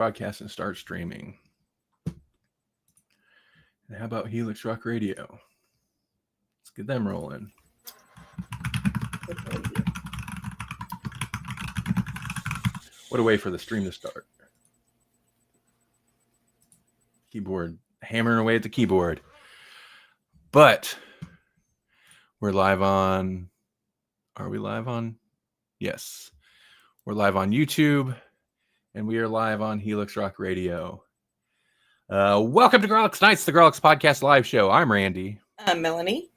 broadcast and start streaming. And how about Helix Rock Radio? Let's get them rolling. What a way for the stream to start. Keyboard, hammering away at the keyboard. But we're live on... Are we live on? Yes. We're live on YouTube, and we are live on Helix Rock Radio. Welcome to Grawlix Nights, the Grawlix Podcast live show. I'm Randy. I'm Melanie.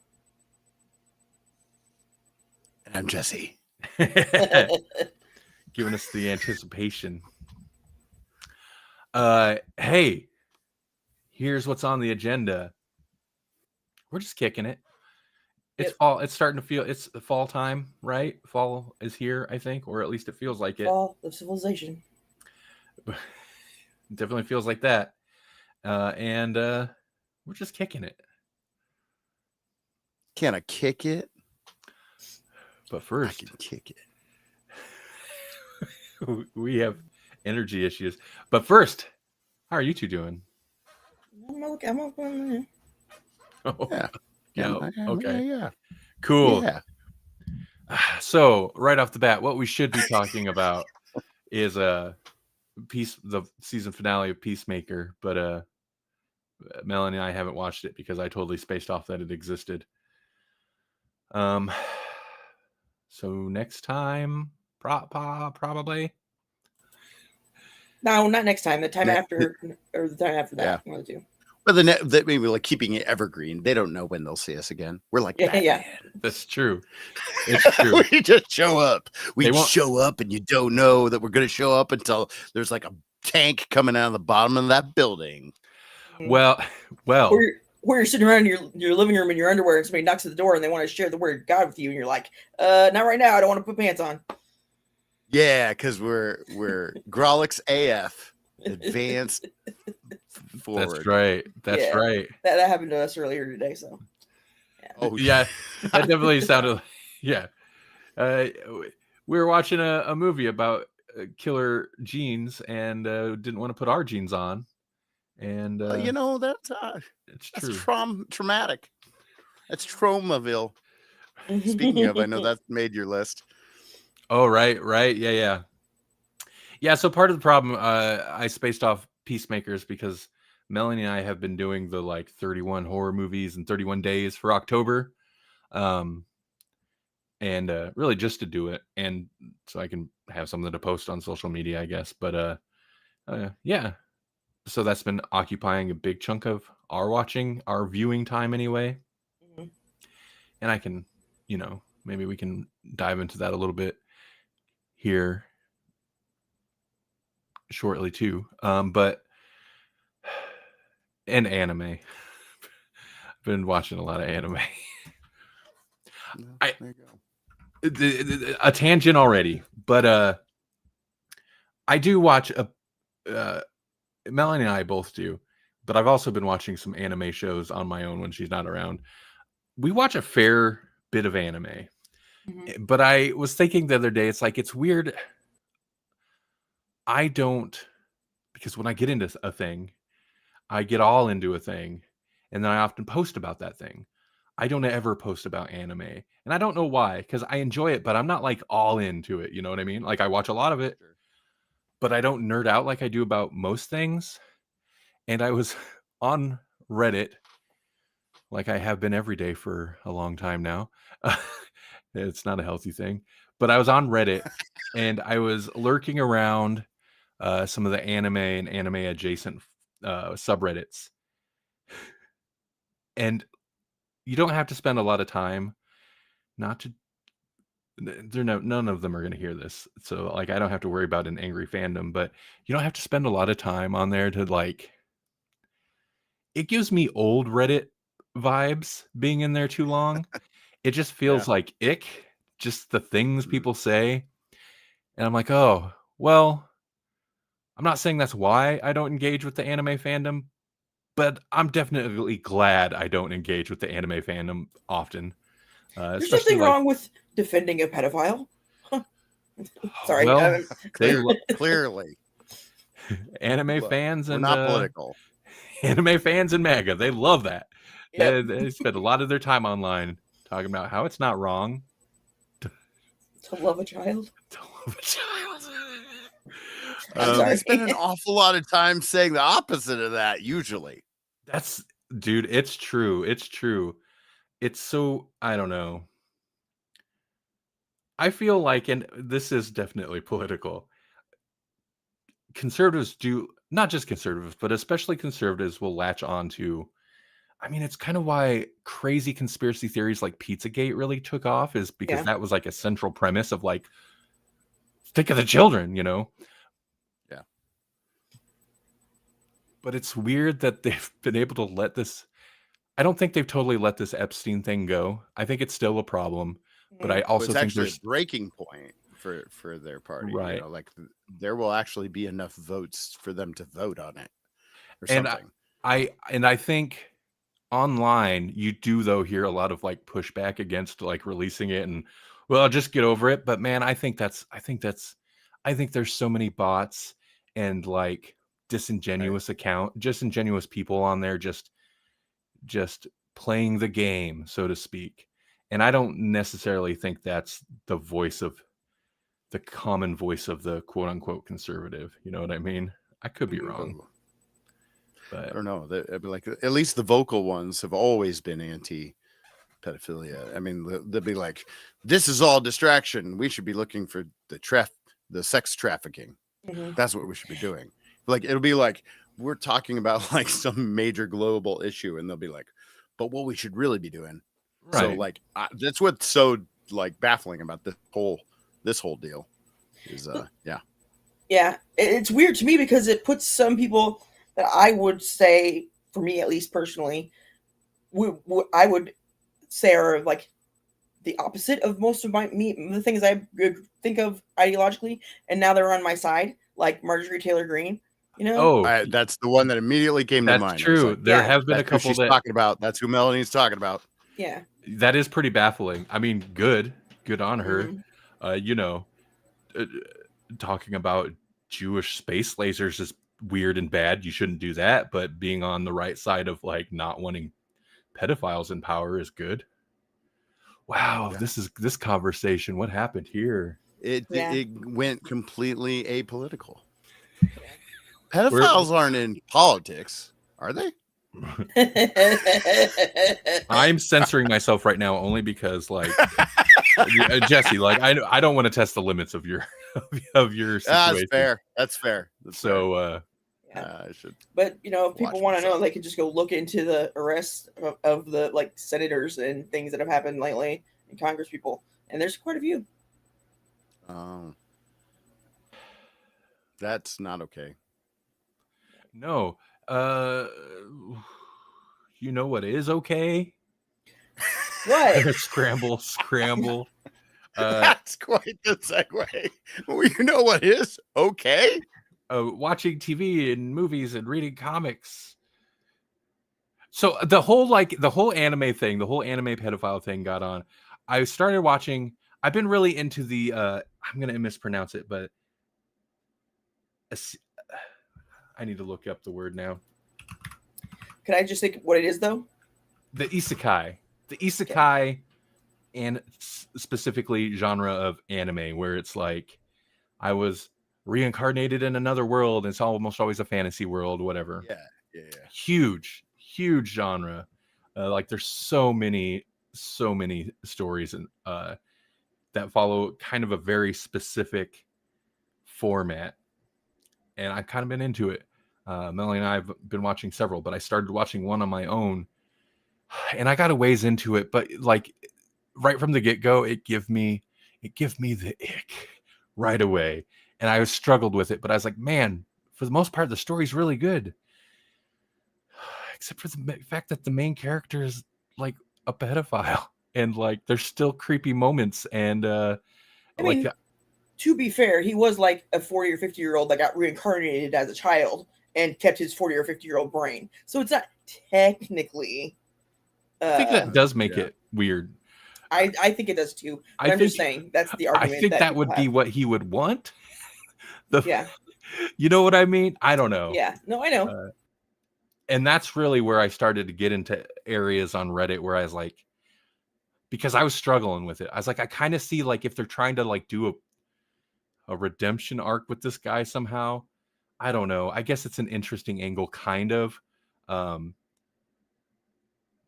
And I'm Jesse. Giving us the anticipation. Hey, here's what's on the agenda. We're just kicking it. It's fall. It's starting to feel. It's the fall time, right? Fall is here, I think, or at least it feels like it. Fall of civilization. Definitely feels like that. And we're just kicking it. Can I kick it? But first, I can kick it. We have energy issues. But first, how are you two doing? I'm okay. Oh, yeah. Okay. Yeah. Cool. Yeah. So right off the bat, what we should be talking about is the season finale of Peacemaker, but Melanie and I haven't watched it because I totally spaced off that it existed. So next time, probably. No, not next time. The time after, or the time after that. Yeah. One of the two. But that maybe like keeping it evergreen. They don't know when they'll see us again. We're like, yeah. That's true. It's true. We just show up. We won't show up, and you don't know that we're going to show up until there's like a tank coming out of the bottom of that building. Well. Where you're sitting around in your living room in your underwear, and somebody knocks at the door, and they want to share the word of God with you, and you're like, not right now. I don't want to put pants on. Yeah, because we're Grawlix AF, advanced forward. That's right. That's right. That happened to us earlier today. So. Yeah. Oh yeah, that definitely sounded. Yeah. We were watching a movie about killer genes and didn't want to put our genes on. And that's true. Traumatic. That's Traumaville. Speaking of, I know that made your list. Oh, right. Yeah, so part of the problem, I spaced off Peacemakers because Melanie and I have been doing the 31 horror movies in 31 days for October. And really just to do it. And so I can have something to post on social media, I guess. But yeah. So that's been occupying a big chunk of our viewing time anyway. Mm-hmm. And I can, maybe we can dive into that a little bit here shortly too. But and anime. I've been watching a lot of anime. There you go. A tangent already, but I do watch Melanie and I both do, but I've also been watching some anime shows on my own when she's not around. We watch a fair bit of anime, mm-hmm. But I was thinking the other day, it's weird. I don't, because when I get into a thing, I get all into a thing, and then I often post about that thing. I don't ever post about anime, and I don't know why, because I enjoy it, but I'm not all into it. You know what I mean? I watch a lot of it, but I don't nerd out like I do about most things. And I was on Reddit, like I have been every day for a long time now. It's not a healthy thing, but I was on Reddit and I was lurking around some of the anime and anime adjacent subreddits. And you don't have to spend a lot of time none of them are going to hear this. So I don't have to worry about an angry fandom, but you don't have to spend a lot of time on there to it gives me old Reddit vibes being in there too long. It just feels like ick, just the things people say. And I'm like, oh, well, I'm not saying that's why I don't engage with the anime fandom, but I'm definitely glad I don't engage with the anime fandom often. There's nothing wrong with defending a pedophile. Sorry. Clearly. Anime Look, fans we're and not political. anime fans and MAGA, they love that. Yep. They spend a lot of their time online talking about how it's not wrong To love a child. to love a child. I'm They sorry. spend an awful lot of time saying the opposite of that. Usually, That's dude, it's true. It's true. It's so I don't know. I feel like, and this is definitely political, conservatives do not just conservatives, but especially conservatives will latch on to. I mean, it's kind of why crazy conspiracy theories like Pizzagate really took off, is because Yeah. that was like a central premise of like, think of the children, you know? Yeah. But it's weird that they've been able to let this. I don't think they've totally let this Epstein thing go. I think it's still a problem, but I Mhm. But also it's think actually a there's breaking point for their party. You right. know, like there will actually be enough votes for them to vote on it or And something. I think online you do though hear a lot of like pushback against like releasing it and well just get over it. But man, I think there's so many bots and like disingenuous people on there just playing the game, so to speak. And I don't necessarily think that's the common voice of the quote unquote conservative. You know what I mean? I could be wrong, I but don't know. Like at least the vocal ones have always been anti-pedophilia. I mean, they'll be like, "This is all distraction. We should be looking for the sex trafficking. Mhm. That's what we should be doing." Like it'll be like we're talking about like some major global issue, and they'll be like, "But what we should really be doing." So right. like that's what's so like baffling about this whole deal is yeah. Yeah, it's weird to me because it puts some people that I would say, for me at least personally, I would say are like the opposite of most of the things I would think of ideologically, and now they're on my side, like Marjorie Taylor Greene. You know? Oh, That's the one that immediately came to that's mind. I was true. like, There Yeah, have been a that's who couple she's that talking about. That's who Melanie's talking about. yeah. that is pretty baffling. I mean, good on her. Mhm. You know, uh, talking about Jewish space lasers is weird and bad. You shouldn't do that. But being on the right side of like not wanting pedophiles in power is good. Wow, Yeah. this conversation. What happened here? Yeah. It went completely apolitical. We're Pedophiles aren't in politics, are they? I'm censoring myself right now only because like Jesse, like I don't want to test the limits of your of your That's situation. fair. That's fair. So Yeah. I should But if watch people want to know, myself. they can just go look into the arrests of the like senators and things that have happened lately and Congress people, and there's quite a few. That's not okay. no. You know what is okay? What? Scramble. That's quite the segue. Well, you know what is okay? Watching TV and movies and reading comics. So the whole anime thing, the whole anime pedophile thing got on. I started watching. I've been really into the I'm gonna mispronounce it, but I need to look up the word now. Can I just think what it is though? The isekai, and specifically genre of anime where it's like I was reincarnated in another world. It's almost always a fantasy world, whatever. Yeah. Huge genre. Like there's so many stories and that follow kind of a very specific format, and I've kind of been into it. Melanie and I have been watching several, but I started watching one on my own, and I got a ways into it. But like right from the get go, it give me the ick right away, and I struggled with it. But I was like, man, for the most part, the story's really good, except for the fact that the main character is like a pedophile, and like there's still creepy moments, and I like mean, to be fair, he was like a 40 or 50-year-old that got reincarnated as a child and kept his 40 or 50-year-old brain. So it's not technically. I think that does make it weird. I think it does too. But I'm just saying that's the argument. I think that would be what he would want. Yeah. You know what I mean? I don't know. Yeah. No, I know. And that's really where I started to get into areas on Reddit where I was like, because I was struggling with it. I was like, I kind of see like if they're trying to like do a redemption arc with this guy somehow. I don't know. I guess it's an interesting angle, kind of. Um,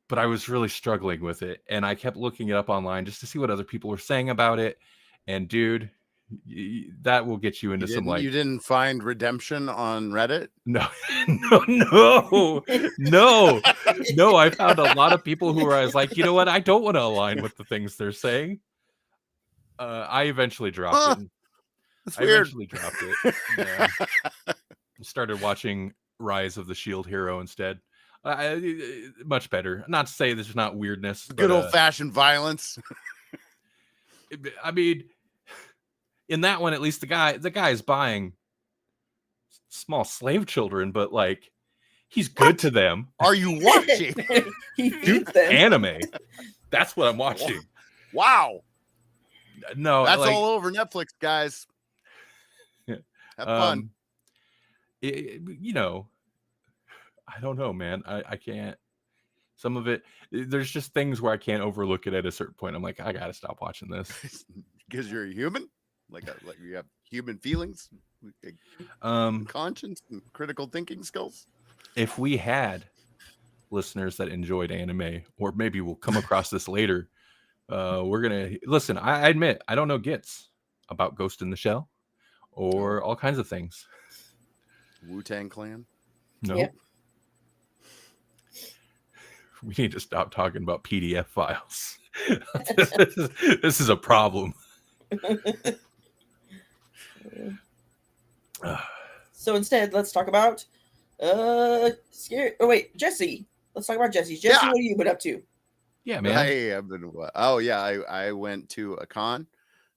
but I was really struggling with it, and I kept looking it up online just to see what other people were saying about it. And dude, that will get you into some like You didn't find redemption on Reddit? no, no. I found a lot of people who were I was like, you know what? I don't want to align with the things they're saying. I eventually dropped it. That's I weird. eventually dropped it. Yeah. Started watching Rise of the Shield Hero instead. Much better. Not to say there's not weirdness. Good But, old-fashioned violence. I mean, in that one, at least the guy is buying small slave children, but like he's good to them. Are you watching? He feeds them. Anime. That's what I'm watching. Wow. No, That's like, all over Netflix, guys. Have fun. you know, I don't know, man. I can't. Some of it, there's just things where I can't overlook it at a certain point. I'm like, I gotta stop watching this. Because you're a human, like you have human feelings, conscience, and critical thinking skills. If we had listeners that enjoyed anime, or maybe we'll come across this later, we're gonna listen. I admit I don't know gits about Ghost in the Shell or all kinds of things. Wu-Tang Clan. No. Yep. We need to stop talking about PDF files. This is a problem. So instead, let's talk about Jesse. Let's talk about Jesse. Jesse, Yeah. what have you been up to? Yeah, man. I've been. I went to a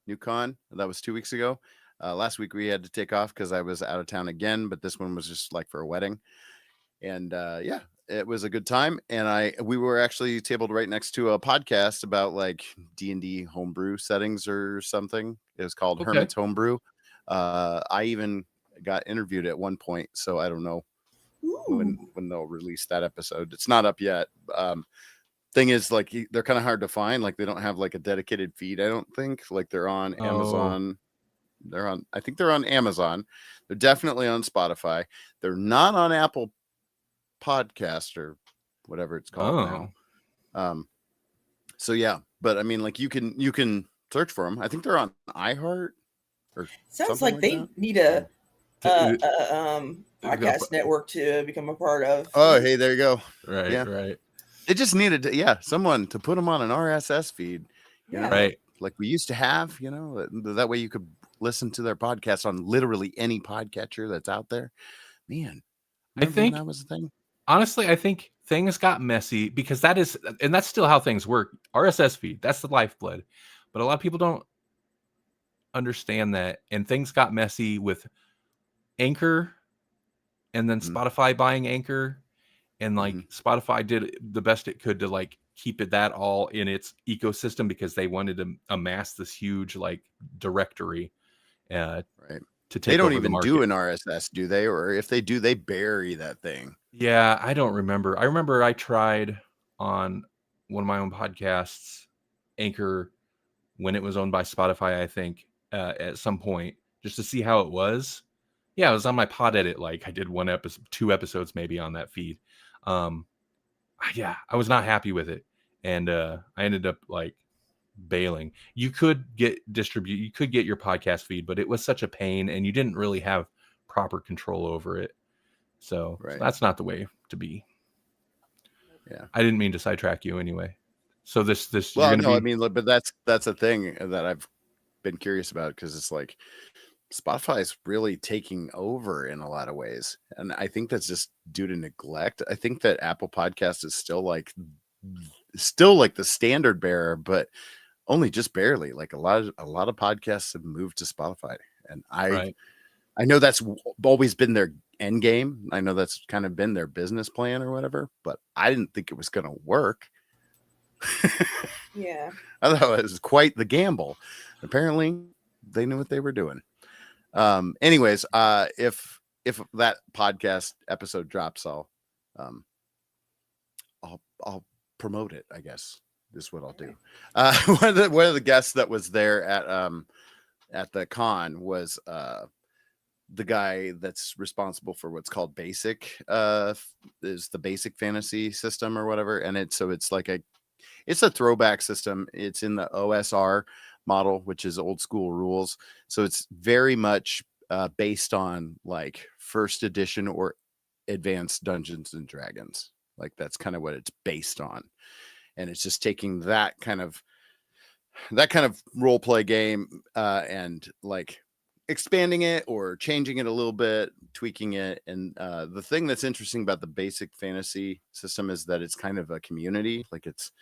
new con. That was 2 weeks ago. Last week we had to take off because I was out of town again, but this one was just like for a wedding. And yeah, it was a good time. And we were actually tabled right next to a podcast about like D&D homebrew settings or something. It was called Hermit's Homebrew. I even got interviewed at one point, so I don't know when they'll release that episode. It's not up yet. Thing is, like, they're kind of hard to find. Like, they don't have like a dedicated feed, I don't think. Like, they're on Amazon. I think they're on Amazon. They're definitely on Spotify. They're not on Apple Podcast or whatever it's called now. So yeah, but I mean, like, you can search for them. I think they're on iHeart or sounds like they need a podcast network to become a part of. Oh, hey, there you go. Right, yeah. Right. It just needed someone to put them on an RSS feed, you know, right, like we used to have, you know, that way you could listen to their podcast on literally any podcatcher that's out there. Man, I think that was the thing. Honestly, I think things got messy because that's still how things work. RSS feed, that's the lifeblood. But a lot of people don't understand that. And things got messy with Anchor and then Spotify buying Anchor. And like Spotify did the best it could to like keep that all in its ecosystem because they wanted to amass this huge like directory. Right. To take they don't over even the do an RSS, do they? Or if they do, they bury that thing. Yeah, I don't remember. I remember I tried on one of my own podcasts, Anchor, when it was owned by Spotify, I think, at some point, just to see how it was. Yeah, it was on my pod edit. Like I did 2 episodes maybe on that feed. Yeah, I was not happy with it. And I ended up like bailing. You could get your podcast feed, but it was such a pain and you didn't really have proper control over it. So that's not the way to be. Yeah. I didn't mean to sidetrack you anyway. So this well, no, I mean, but that's a thing that I've been curious about because it's like Spotify is really taking over in a lot of ways. And I think that's just due to neglect. I think that Apple Podcast is still like the standard bearer, but only just barely. Like a lot of podcasts have moved to Spotify. And I know that's always been their end game. I know that's kind of been their business plan or whatever, but I didn't think it was going to work. Yeah. I thought it was quite the gamble. Apparently they knew what they were doing. Anyways, if that podcast episode drops, um I'll promote it, I guess. This is what I'll do. One of the guests that was there at the con was the guy that's responsible for what's called basic is the basic fantasy system or whatever. And it's like it's a throwback system. It's in the OSR model, which is old school rules. So it's very much based on like first edition or advanced Dungeons and Dragons. Like that's kind of what it's based on. And it's just taking that kind of role play game and like expanding it or changing it a little bit, tweaking it. And the thing that's interesting about the basic fantasy system is that it's kind of a community. Like it's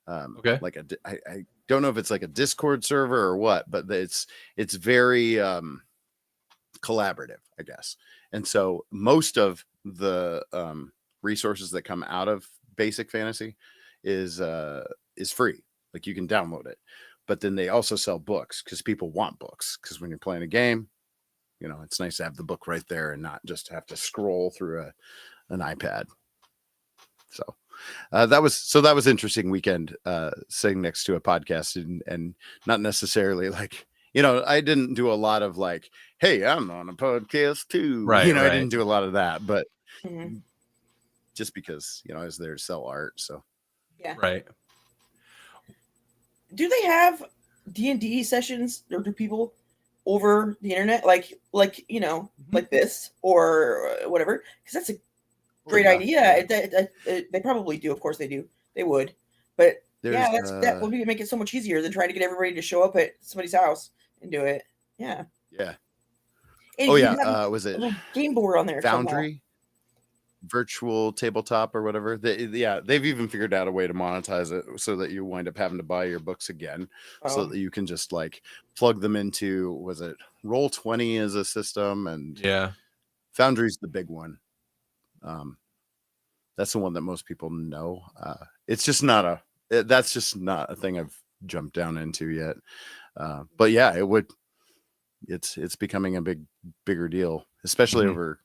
Okay. like I don't know if it's like a Discord server or what, but it's very collaborative, I guess. And so most of the resources that come out of basic fantasy is free. Like you can download it. But then they also sell books because people want books. Because when you're playing a game, you know, it's nice to have the book right there and not just have to scroll through an iPad. So that was interesting weekend sitting next to a podcast and not necessarily like, you know, I didn't do a lot of like, hey, I'm on a podcast too. Right, You know, right. I didn't do a lot of that, but Mhm. just because, you know, I was there to sell art. So Yeah. Right. Do they have D&D sessions or do people over the internet like you know like this or whatever? Because that's a great idea. They probably do. Of course they do. They would. But yeah, that would make it so much easier than trying to get everybody to show up at somebody's house and do it. Yeah. Yeah. And Oh you yeah. have Was it a little game board on there? Foundry? Virtual tabletop or whatever. They've even figured out a way to monetize it so that you wind up having to buy your books again, so that you can just like plug them into, was it Roll20 as a system, and Yeah, Foundry's the big one. That's the one that most people know. It's just not that's just not a thing I've jumped down into yet. But yeah, it's becoming a bigger deal, especially over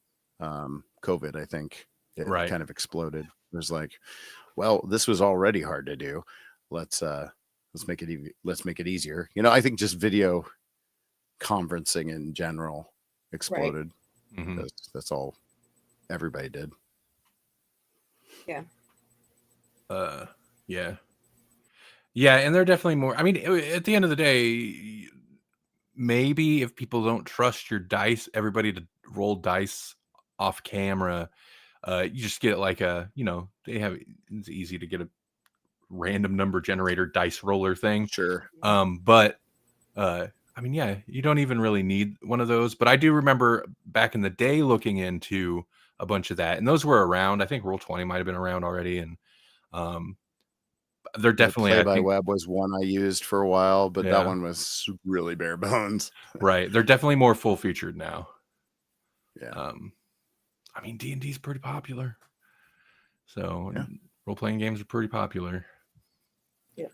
COVID. I think it kind of exploded. There's like, well, this was already hard to do. Let's make it easier. You know, I think just video conferencing in general exploded. Right. That's all everybody did. Yeah. Yeah, and they're definitely more. I mean, at the end of the day, maybe if people don't trust your dice, everybody to roll dice off camera, you just get like a, you know, it's easy to get a random number generator dice roller thing. Sure. But I mean, yeah, you don't even really need one of those. But I do remember back in the day looking into a bunch of that, and those were around. I think Roll20 might have been around already, and they're definitely. Play by Web was one I used for a while, but that one was really bare bones. Right, they're definitely more full featured now. Yeah. I mean, D&D is pretty popular, so role playing games are pretty popular. Yeah,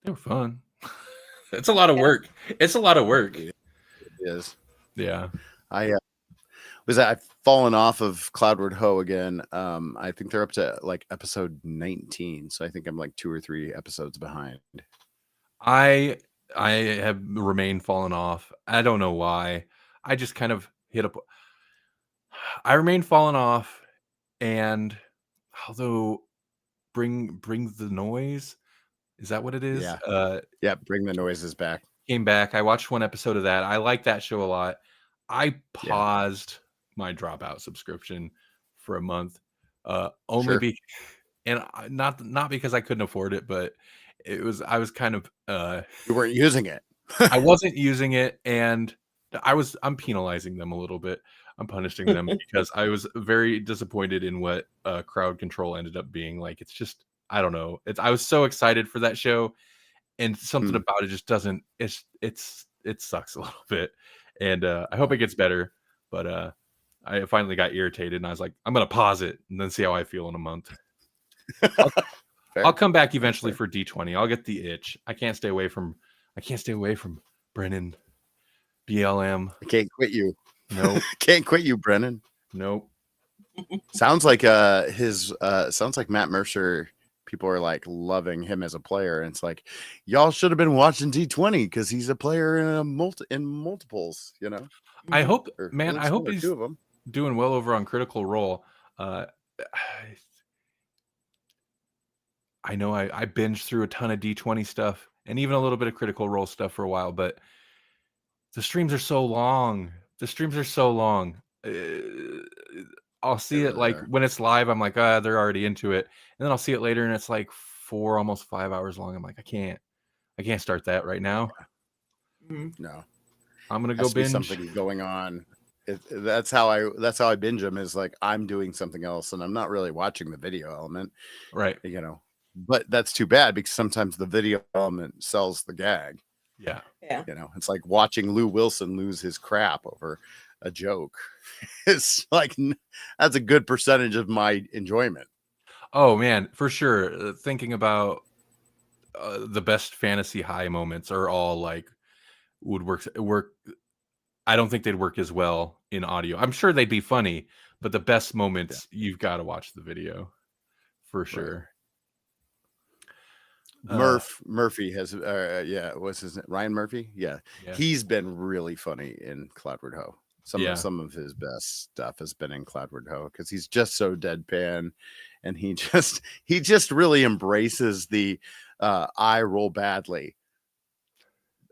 they were fun. It's a lot of work. It's a lot of work. It is. Yeah. I've fallen off of Cloudward Ho again. I think they're up to like episode 19, so I think I'm like 2 or 3 episodes behind. I have remained fallen off. I don't know why. I just kind of hit up. I remained fallen off, and although bring the noise, is that what it is? Yeah. Bring the noises back. Came back. I watched one episode of that. I like that show a lot. I paused my Dropout subscription for a month, only and not because I couldn't afford it, but I was kind of you weren't using it. I wasn't using it, and I'm penalizing them a little bit. I'm punishing them because I was very disappointed in what crowd control ended up being. Like, it's just, I don't know. I was so excited for that show, and something about it just doesn't. It sucks a little bit, and I hope it gets better. But I finally got irritated, and I was like, I'm gonna pause it and then see how I feel in a month. I'll come back eventually for D20. I'll get the itch. I can't stay away from I can't stay away from Brennan. BLM. I can't quit you. Nope. Can't quit you, Brennan. Nope. Sounds like sounds like Matt Mercer. People are like loving him as a player, and it's like y'all should have been watching D20 because he's a player in multiples. You know. I hope, Or man. at I least hope one or he's two of them. doing well over on Critical Role. I know I binged through a ton of D20 stuff and even a little bit of Critical Role stuff for a while, but the streams are so long. I'll see it like when it's live, I'm like, they're already into it. And then I'll see it later and it's like 4, almost 5 hours long. I'm like, I can't start that right now. No. I'm going to go binge. Something going on. That's how I binge them, is like I'm doing something else and I'm not really watching the video element. Right. You know, but that's too bad because sometimes the video element sells the gag. Yeah. You know, it's like watching Lou Wilson lose his crap over a joke. It's like, that's a good percentage of my enjoyment. Oh man, for sure. Thinking about the best fantasy high moments are all like would work. I don't think they'd work as well in audio. I'm sure they'd be funny, but the best moments, you've got to watch the video for sure. Right. Murphy has, what's his name? Ryan Murphy. Yeah. He's been really funny in Cloudward Ho. Some of his best stuff has been in Cloudward Ho because he's just so deadpan, and he just really embraces the I roll badly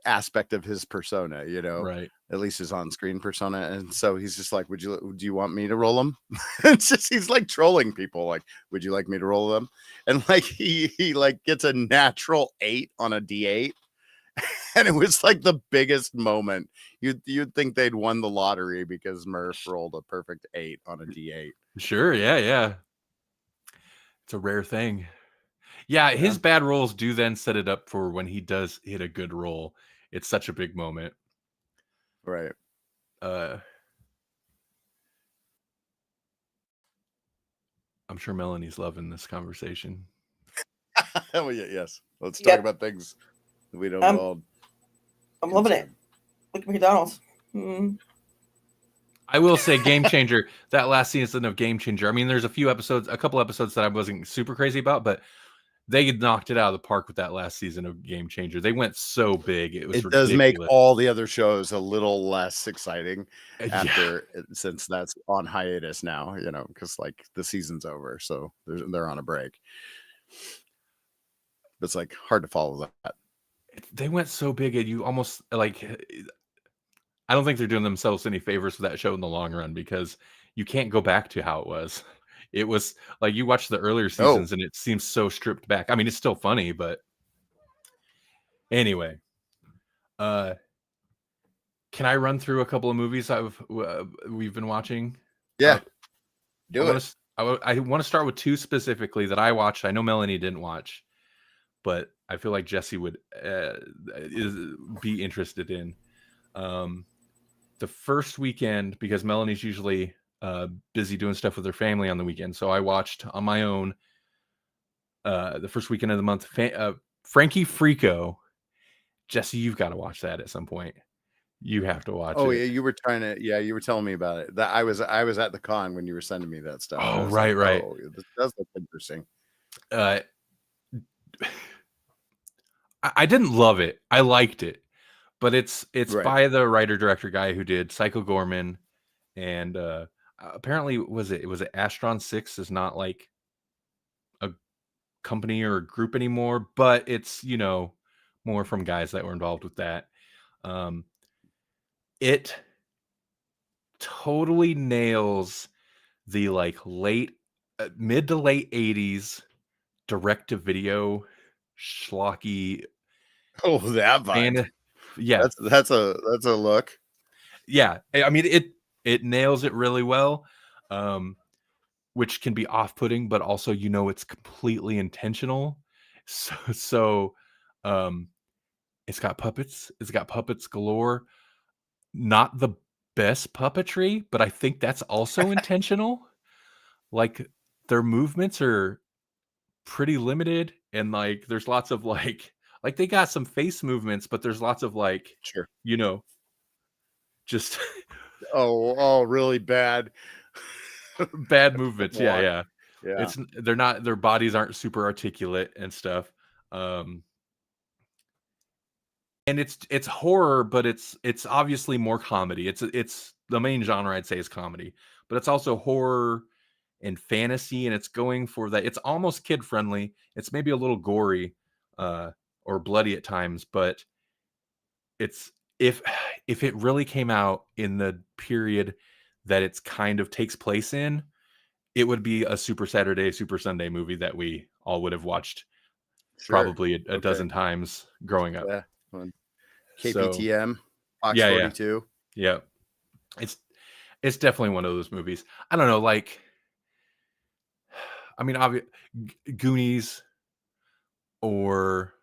aspect of his persona, you know, right? At least his on-screen persona. And so he's just like, do you want me to roll them? It's just, he's like trolling people, like, would you like me to roll them? And like he like gets a natural 8 on a D8. And it was like the biggest moment. You'd think they'd won the lottery because Murph rolled a perfect 8 on a D8. Sure, yeah. It's a rare thing. Yeah, his bad rolls do then set it up for when he does hit a good roll. It's such a big moment. Right. I'm sure Melanie's loving this conversation. Oh yeah, yes. Let's talk about things that we don't all. I'm loving it. Look at McDonald's. I will say Game Changer, that last season of Game Changer. I mean, there's a couple episodes that I wasn't super crazy about, but they knocked it out of the park with that last season of Game Changer. They went so big. It was ridiculous. Does make all the other shows a little less exciting since that's on hiatus now, you know, because like the season's over. So they're on a break. It's like hard to follow that. They went so big and you almost like, I don't think they're doing themselves any favors with that show in the long run because you can't go back to how it was. It was like you watch the earlier seasons and it seems so stripped back. I mean, it's still funny, but anyway, can I run through a couple of movies we've been watching? Yeah, I want to start with 2 specifically that I watched. I know Melanie didn't watch, but I feel like Jesse would be interested in. The first weekend, because Melanie's usually busy doing stuff with her family on the weekend, so I watched on my own the first weekend of the month, Frankie Frico. Jesse, you've got to watch that at some point. You have to watch it. Oh yeah, you were telling me about it. That I was at the con when you were sending me that stuff. Oh right. Oh, this does look interesting. I didn't love it. I liked it, but it's by the writer-director guy who did Psycho Gorman, and apparently was it Astron 6 is not like a company or a group anymore, but it's, you know, more from guys that were involved with that. It totally nails the like mid to late 80s direct to video schlocky. Oh, that vibe. Yeah, that's a look. Yeah, I mean it nails it really well, which can be off-putting, but also, you know, it's completely intentional. So it's got puppets. It's got puppets galore. Not the best puppetry, but I think that's also intentional. Like their movements are pretty limited, and like there's lots of like Like they got some face movements, but there's lots of like, Sure. you know, just Oh, really bad. bad movements. Yeah, Walk. yeah. Yeah. They're not, their bodies aren't super articulate and stuff. And it's horror, but it's obviously more comedy. It's the main genre I'd say is comedy, but it's also horror and fantasy, and it's going for that. It's almost kid friendly. It's maybe a little gory, or bloody at times, but it's if it really came out in the period that it's kind of takes place in, it would be a Super Saturday, Super Sunday movie that we all would have watched Sure. probably a Okay. dozen times growing up. Yeah. Fun. So KPTM, Fox yeah, 42. yeah. It's definitely one of those movies. I don't know, like, I mean, Goonies or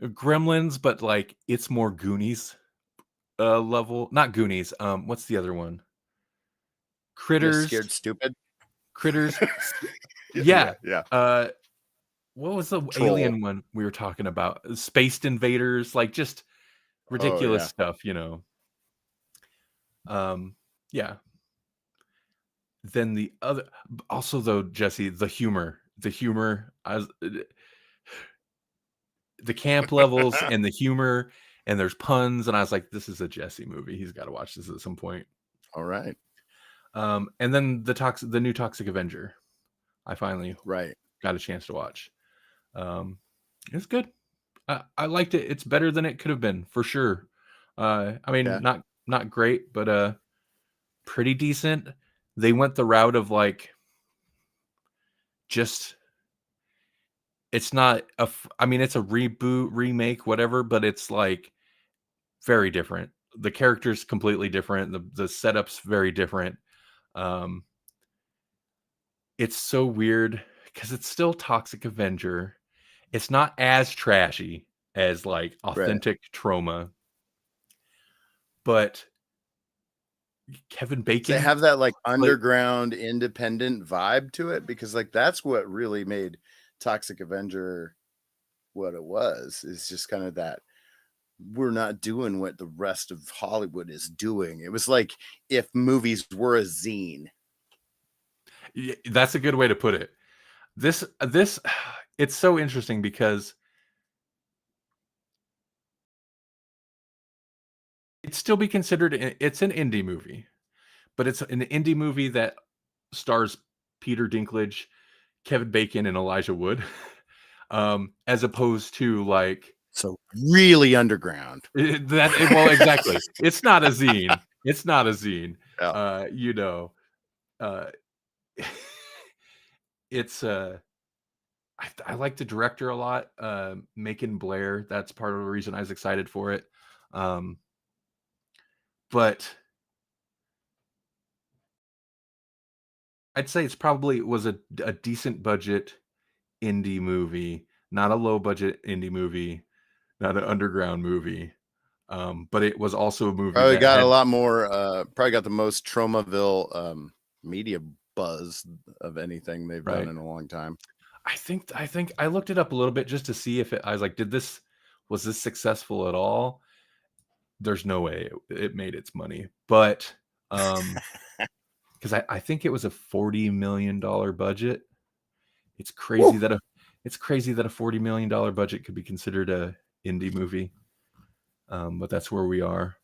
Gremlins, but like it's more Goonies level. Not Goonies. What's the other one? Just Critters. Scared Stupid. Critters. Yeah. Yeah. Yeah. What was the Troll. alien one we were talking about? Spaced Invaders, like just ridiculous yeah. stuff, you know. Yeah. Then the other, also though, Jesse, the humor, the camp levels and the humor, and there's puns, and I was like, this is a Jesse movie. He's got to watch this at some point. All right. And then the new Toxic Avenger, I finally got a chance to watch. It's good. I liked it. It's better than it could have been for sure. I mean, Yeah. not great, but pretty decent. They went the route of like, just, it's not I mean, it's a reboot, remake, whatever, but it's like very different. The character's completely different. The setup's very different. It's so weird because it's still Toxic Avenger. It's not as trashy as like authentic Trauma, but Kevin Bacon. They have that like underground independent vibe to it, because like that's what really made Toxic Avenger what it was. Is just kind of that we're not doing what the rest of Hollywood is doing. It was like if movies were a zine. That's a good way to put it. This it's so interesting because it'd still be considered, it's an indie movie, but it's an indie movie that stars Peter Dinklage, Kevin Bacon, and Elijah Wood, as opposed to like, so really underground. Well, exactly. It's not a zine. It's not a zine. Yeah. You know, it's I like the director a lot, Macon Blair. That's part of the reason I was excited for it. But I'd say it's probably was a decent budget indie movie, not a low budget indie movie, not an underground movie. But it was also a movie Probably that got had a lot more. Probably got the most Tromaville media buzz of anything they've done in a long time. I think I looked it up a little bit just to see if I was like, was this successful at all? There's no way it made its money, but because I think it was a $40 million budget. It's crazy that a $40 million budget could be considered a indie movie. But that's where we are.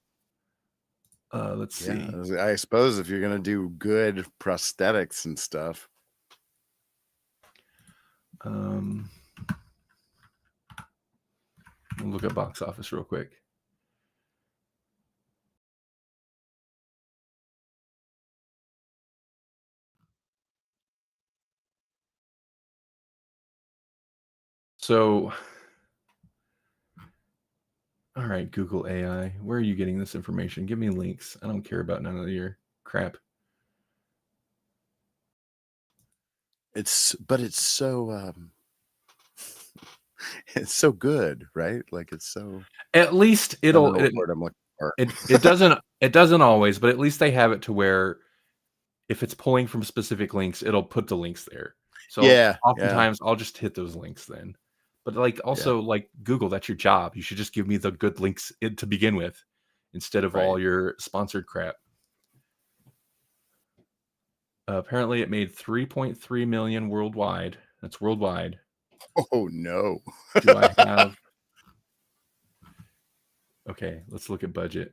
Let's see. I suppose if you're gonna do good prosthetics and stuff. We'll look at box office real quick. So, all right, Google AI, where are you getting this information? Give me links. I don't care about none of your crap. It's so it's so good, right? Like it's so. At least it doesn't always, but at least they have it to where if it's pulling from specific links, it'll put the links there. So oftentimes I'll just hit those links then. But like also like Google, that's your job. You should just give me the good links to begin with instead of all your sponsored crap. Apparently it made 3.3 million worldwide. That's worldwide. Oh no. Do I have Okay, let's look at budget.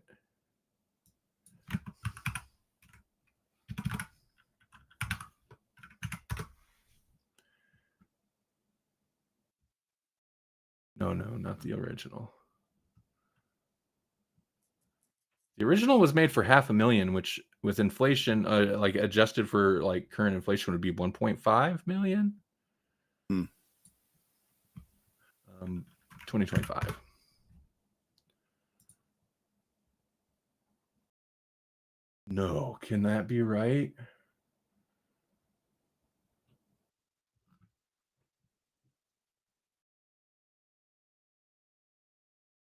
No, not the original. The original was made for $500,000, which with inflation, like adjusted for like current inflation, would be 1.5 million. 2025. No, can that be right?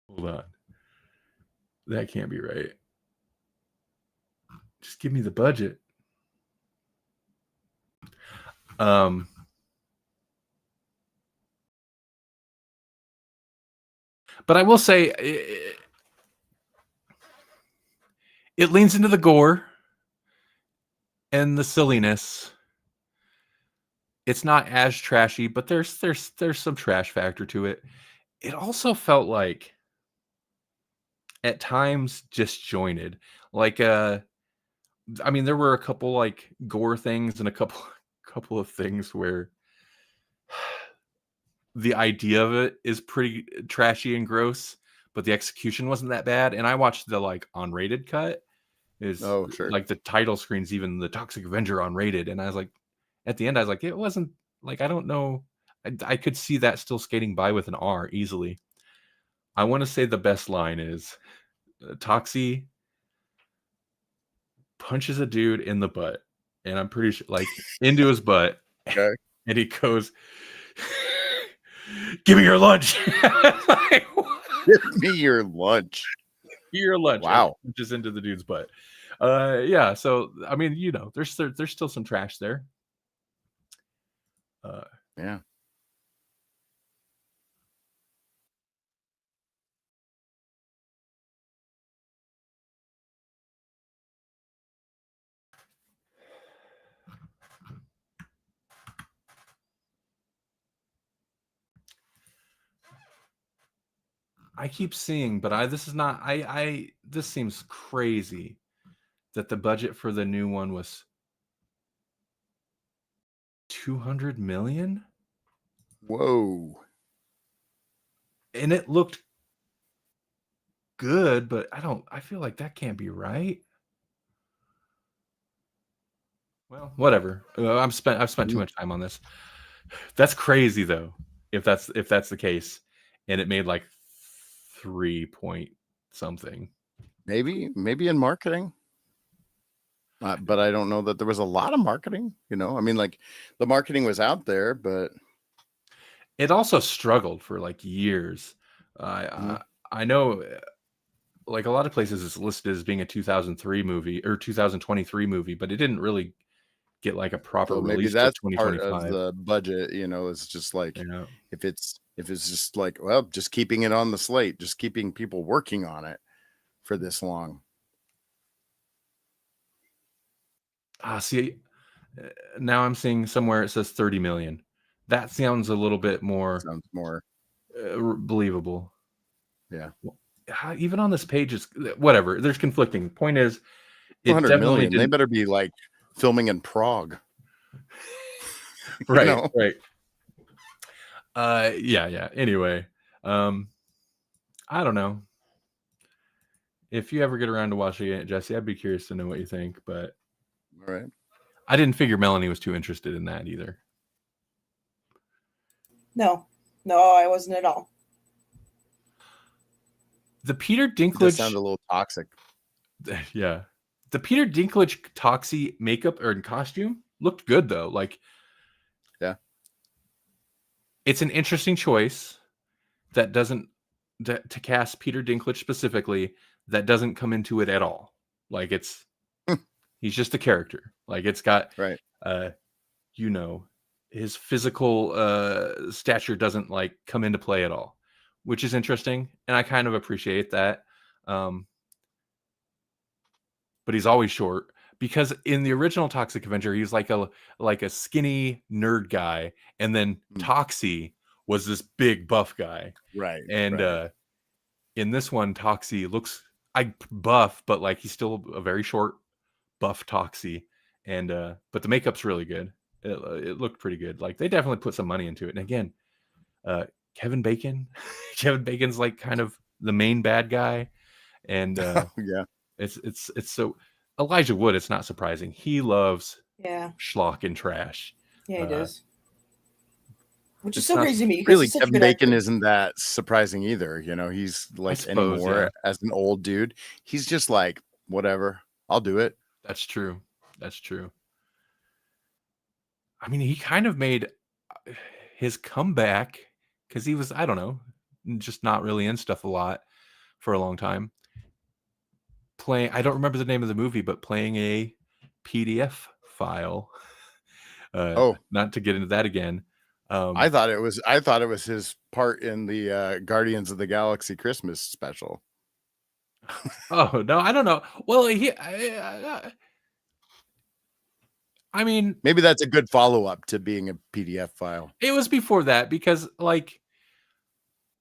Hold on. That can't be right. Just give me the budget. But I will say it leans into the gore and the silliness. It's not as trashy, but there's some trash factor to it. It also felt like at times disjointed. Like I mean, there were a couple like gore things and a couple of things where the idea of it is pretty trashy and gross, but the execution wasn't that bad. And I watched the like unrated cut. Is like the title screen's even the Toxic Avenger unrated, and I was like, at the end, I was like, it wasn't like, I don't know, I could see that still skating by with an R easily. I want to say the best line is Toxie punches a dude in the butt, and I'm pretty sure like into his butt, and he goes, "Give me your lunch." Like, give me your lunch. Your lunch. Wow. Just into the dude's butt. Yeah. So I mean, you know, there's still some trash there. Yeah. I keep seeing, but this is not, this seems crazy that the budget for the new one was 200 million. Whoa. And it looked good, but I feel like that can't be right. Well, whatever. I've spent too much time on this. That's crazy though. If that's the case, and it made like 3 point something. Maybe in marketing. But I don't know that there was a lot of marketing, you know. I mean, like the marketing was out there, but it also struggled for like years. I know like a lot of places it's listed as being a 2003 movie or 2023 movie, but it didn't really get like a proper release. Maybe that's part of the budget, you know. It's just like if it's just like, well, just keeping it on the slate, just keeping people working on it for this long. See, now I'm seeing somewhere it says 30 million. That sounds a little bit more believable. Yeah. Even on this page, is whatever. There's conflicting. Point is, it 200 million. They better be like filming in Prague. Right. You know? Right. Yeah. Anyway, I don't know. If you ever get around to watching it, Jesse, I'd be curious to know what you think. But all right. I didn't figure Melanie was too interested in that either. No, I wasn't at all. The Peter Dinklage sounded a little toxic. Yeah. The Peter Dinklage Toxie makeup or costume looked good though. Like, yeah, it's an interesting choice that doesn't to cast Peter Dinklage specifically that doesn't come into it at all. Like it's he's just a character. Like it's got right. You know, his physical stature doesn't like come into play at all, which is interesting, and I kind of appreciate that. Um, but he's always short because in the original Toxic Avenger, he's like a skinny nerd guy, and then Mm. Toxie was this big buff guy, Right. and right. in this one, Toxie looks buff, but like he's still a very short buff Toxie, and but the makeup's really good. It looked pretty good. Like they definitely put some money into it. And again, uh, Kevin Bacon, Kevin Bacon's like kind of the main bad guy, and Yeah. it's so Elijah Wood. It's not surprising. He loves Yeah, schlock and trash. yeah, he does. Which is It's so not crazy to me because Really, he's such a Kevin good Bacon actor. isn't that surprising either. You know, he's like suppose, anymore yeah. as an old dude. He's just like, whatever, I'll do it. That's true. That's true. I mean, he kind of made his comeback because he was, I don't know, just not really in stuff a lot for a long time. Playing, I don't remember the name of the movie, but playing a PDF file. Not to get into that again. I thought it was his part in the Guardians of the Galaxy Christmas special. Oh no, I don't know. Well, I mean, Maybe that's a good follow-up to being a PDF file. it was before that because like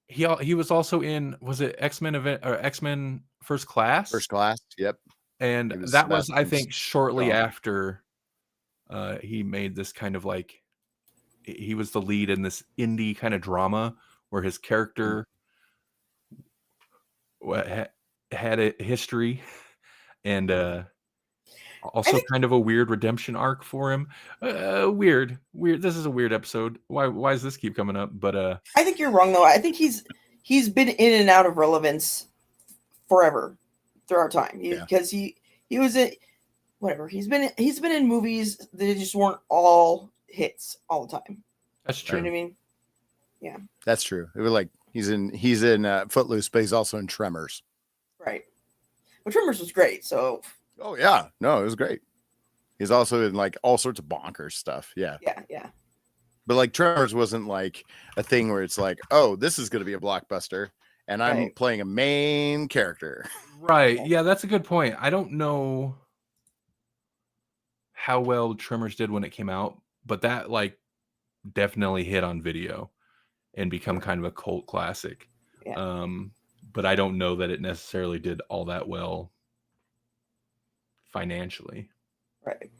he was also in, was it X-Men event or X-Men First Class? First Class. Yep. And It was that was, I think, Sebastian's shortly film. after he made this kind of like, he was the lead in this indie kind of drama where his character had a history and also think- kind of a weird redemption arc for him. Weird. This is a weird episode. Why does this keep coming up? But I think you're wrong though. I think he's been in and out of relevance forever through our time because he was in whatever he's been in movies that just weren't all hits all the time. that's true. You know what I mean? Yeah, that's true. It was like he's in Footloose, but he's also in Tremors. Right. But Tremors was great. So. Oh yeah, no, it was great. He's also in like all sorts of bonkers stuff. Yeah. Yeah. But like Tremors wasn't like a thing where it's like, oh, this is going to be a blockbuster, and I'm playing a main character. Right. Yeah, that's a good point. I don't know how well Tremors did when it came out, but that like definitely hit on video and become kind of a cult classic. Yeah. But I don't know that it necessarily did all that well financially. Right.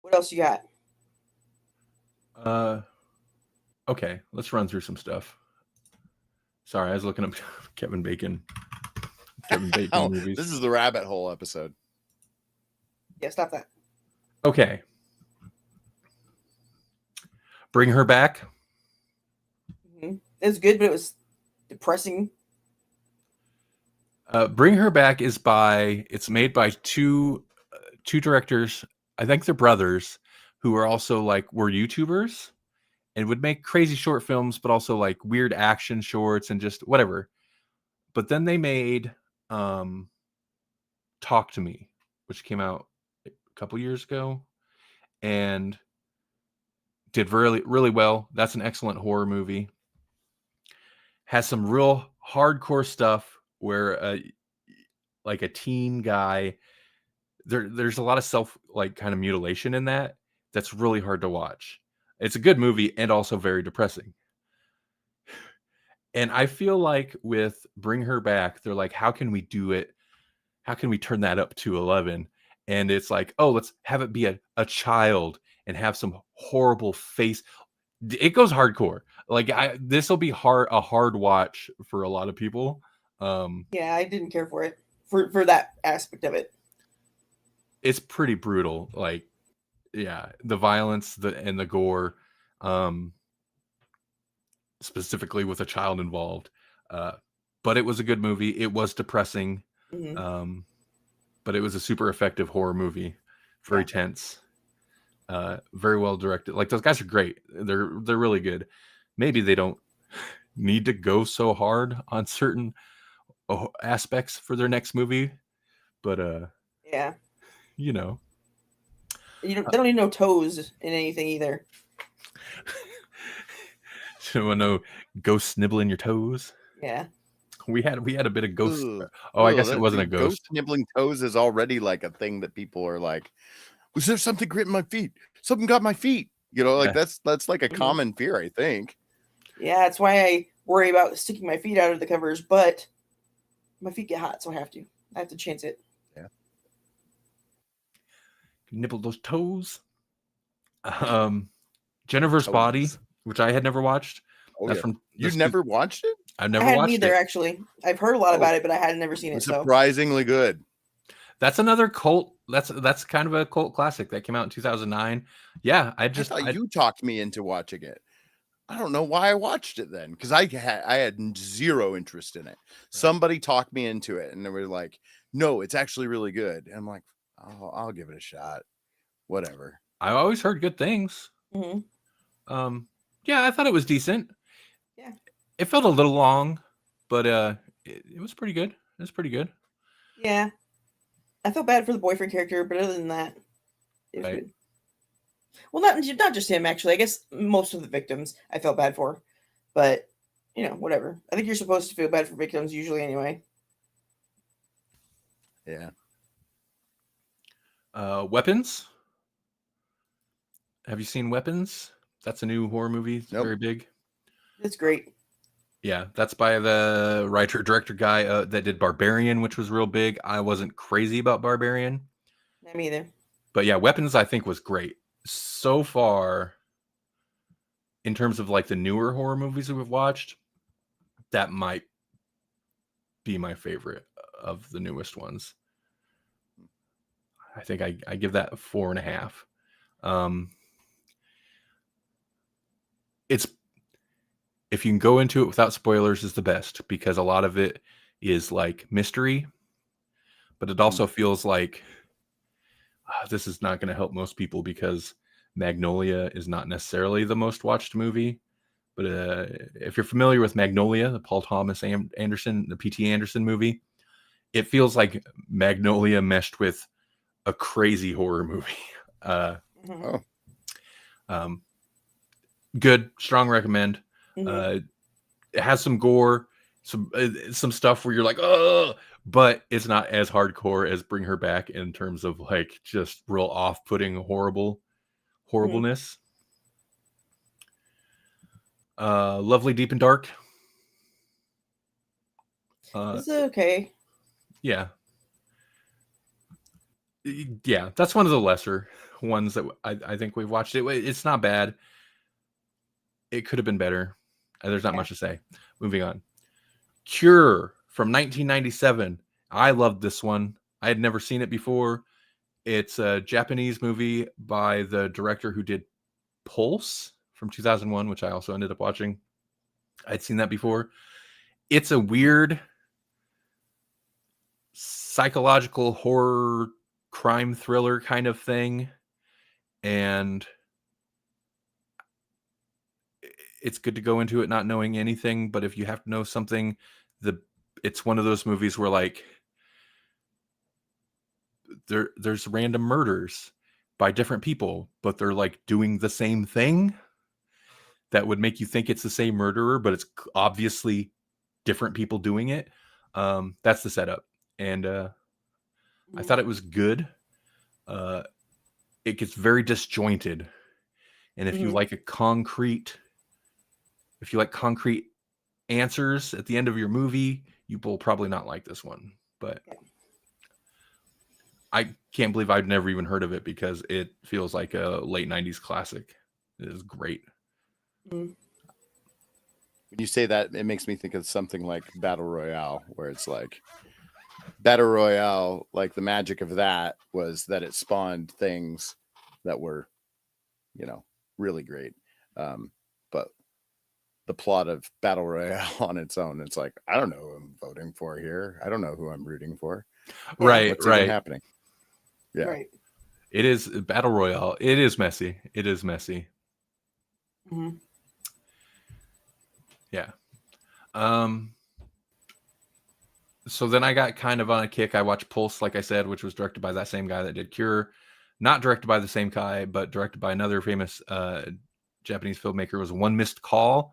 What else you got? Okay, let's run through some stuff. Sorry, I was looking up Kevin Bacon movies. This is the rabbit hole episode. Yeah, stop that. Okay. Bring Her Back. Mm-hmm. It was good, but it was depressing. Bring Her Back it's made by two directors. I think they're brothers who are also were YouTubers and would make crazy short films, but also like weird action shorts and just whatever. But then they made Talk to Me, which came out a couple years ago and did really, really well. That's an excellent horror movie. Has some real hardcore stuff where like a teen guy, there's a lot of self kind of mutilation in that. That's really hard to watch. It's a good movie and also very depressing. And I feel like with Bring Her Back, they're like, how can we do it? How can we turn that up to 11? And it's like, oh, let's have it be a child and have some horrible face. It goes hardcore. Like this will be a hard watch for a lot of people. Yeah, I didn't care for it for that aspect of it. It's pretty brutal. Like, yeah, the violence, and the gore, specifically with a child involved. But it was a good movie. It was depressing. Mm-hmm. But it was a super effective horror movie. Very tense. Very well directed. Like those guys are great. They're really good. Maybe they don't need to go so hard on certain aspects for their next movie, but Yeah. you know, They don't need no toes in anything either. so no ghost nibbling your toes. Yeah. We had a bit of ghost. Ugh. Oh, I Ugh, guess it wasn't a dude, ghost ghost. nibbling toes is already like a thing that people are like, was there something gritting my feet? Something got my feet. You know, like Yeah. that's like a Mhm. common fear, I think. Yeah, that's why I worry about sticking my feet out of the covers, but my feet get hot, so I have to chance it. Yeah. Nibble those toes. Jennifer's Body, Toes. which I had never watched. Oh That's yeah. from You that's never watched it? I've I never hadn't watched either, it. actually. I've heard a lot Oh. about it, but I had never seen it. So Surprisingly good. That's another cult. That's kind of a cult classic that came out in 2009. Yeah, I I thought I- you talked me into watching it. I don't know why I watched it then, because I had zero interest in it. Somebody talked me into it, and they were like, "No, it's actually really good." And I'm like, "Oh, I'll give it a shot. Whatever." I always heard good things. hmm Yeah, I thought it was decent. Yeah. It felt a little long, but it was pretty good. It was pretty good. Yeah. I felt bad for the boyfriend character, but other than that, it was Right. good. Well, not just him, actually. I guess most of the victims I felt bad for, but whatever. I think you're supposed to feel bad for victims usually, anyway. Yeah. Weapons. Have you seen Weapons? That's a new horror movie. It's Nope. very big. It's great. Yeah, that's by the writer director guy that did Barbarian, which was real big. I wasn't crazy about Barbarian, Not me either. but yeah, Weapons I think was great so far. In terms of like the newer horror movies that we've watched, that might be my favorite of the newest ones. I think I give that a 4.5. It's if you can go into it without spoilers is the best because a lot of it is like mystery, but it also feels like this is not going to help most people because Magnolia is not necessarily the most watched movie. But if you're familiar with Magnolia, the Paul Thomas Anderson, the P.T. Anderson movie, it feels like Magnolia meshed with a crazy horror movie. Good, strong recommend. It has some gore, some stuff where you're like, oh, but it's not as hardcore as Bring Her Back in terms of like just real off-putting horribleness. Lovely Deep and Dark. It's okay. Yeah, that's one of the lesser ones that I think we've watched. It's not bad. It could have been better. There's not much to say. Moving on. Cure from 1997. I loved this one. I had never seen it before. It's a Japanese movie by the director who did Pulse from 2001, which I also ended up watching. I'd seen that before. It's a weird psychological horror crime thriller kind of thing. And it's good to go into it not knowing anything, but if you have to know something, it's one of those movies where like there's random murders by different people, but they're like doing the same thing that would make you think it's the same murderer, but it's obviously different people doing it. That's the setup. And I thought it was good. It gets very disjointed. And if you like concrete answers at the end of your movie, you will probably not like this one. But I can't believe I've never even heard of it because it feels like a late 90s classic. It is great. When you say that, it makes me think of something like Battle Royale, where it's like Battle Royale, like the magic of that was that it spawned things that were, really great. But the plot of Battle Royale on its own, it's like, I don't know who I'm voting for here. I don't know who I'm rooting for. Right, What's even right. happening? Yeah. Right. It is Battle Royale. It is messy. Yeah. So then I got kind of on a kick. I watched Pulse, like I said, which was directed by that same guy that did Cure. Not directed by the same guy, but directed by another famous Japanese filmmaker. It was One Missed Call.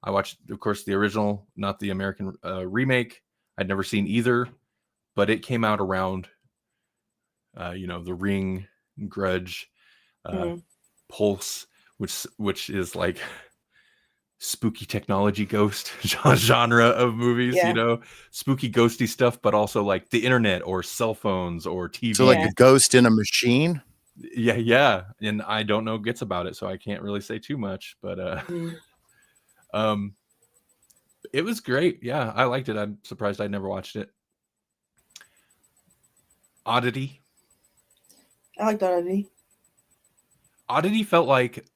I watched, of course, the original, not the American remake. I'd never seen either, but it came out around, The Ring, Grudge, Pulse, which is like spooky technology ghost genre of movies, Yeah. spooky ghosty stuff, but also like the internet or cell phones or TV. So like a ghost in a machine. Yeah. And I don't know gets about it, so I can't really say too much, but it was great. Yeah, I liked it. I'm surprised I never watched it. Oddity. I like Oddity. Oddity felt like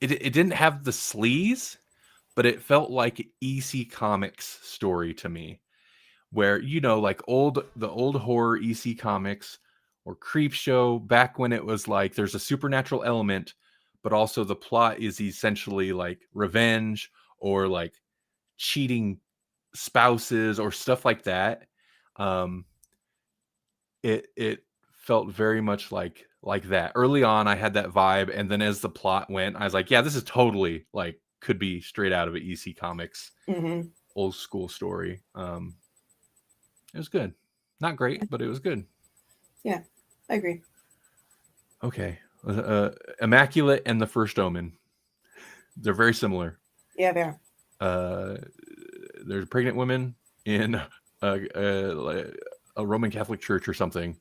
it didn't have the sleaze, but it felt like EC Comics story to me, where like the old horror EC Comics or Creep Show, back when it was like there's a supernatural element, but also the plot is essentially like revenge or like cheating spouses or stuff like that. It felt very much like that. Early on, I had that vibe, and then as the plot went, I was like, yeah, this is totally like could be straight out of an EC Comics old school story. It was good. Not great, but it was good. Yeah, I agree. Okay. Immaculate and The First Omen. They're very similar. Yeah, they are. There's a pregnant woman in a Roman Catholic church or something.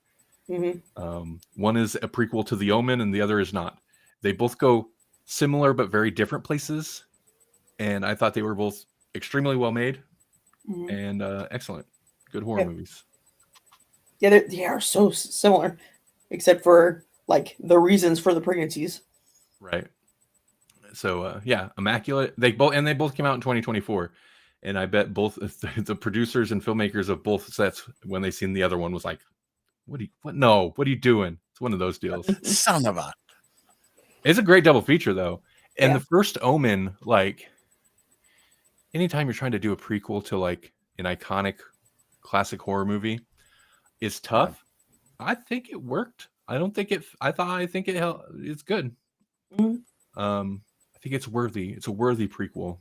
One is a prequel to The Omen and the other is not. They both go similar but very different places. And I thought they were both extremely well made and excellent. Good horror movies. Yeah, they are so similar, except for like the reasons for the pregnancies. Right. So Immaculate. They both came out in 2024, and I bet both the producers and filmmakers of both sets, when they seen the other one, was like, what are you doing? It's one of those deals. Son of a. It's a great double feature though, and The First Omen, like, anytime you're trying to do a prequel to like an iconic classic horror movie, is tough. I think it worked. I think it held. It's good. I think it's worthy. It's a worthy prequel.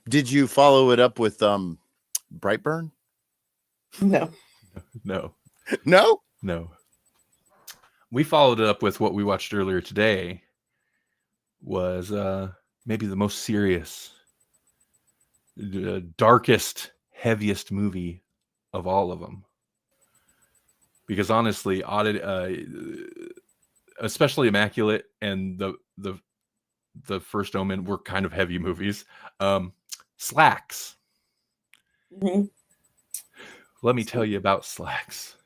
Did you follow it up with Brightburn? No. We followed it up with what we watched earlier today. Was maybe the most serious, darkest, heaviest movie of all of them. Because honestly, especially Immaculate and the First Omen were kind of heavy movies. Slacks. Let me tell you about Slacks.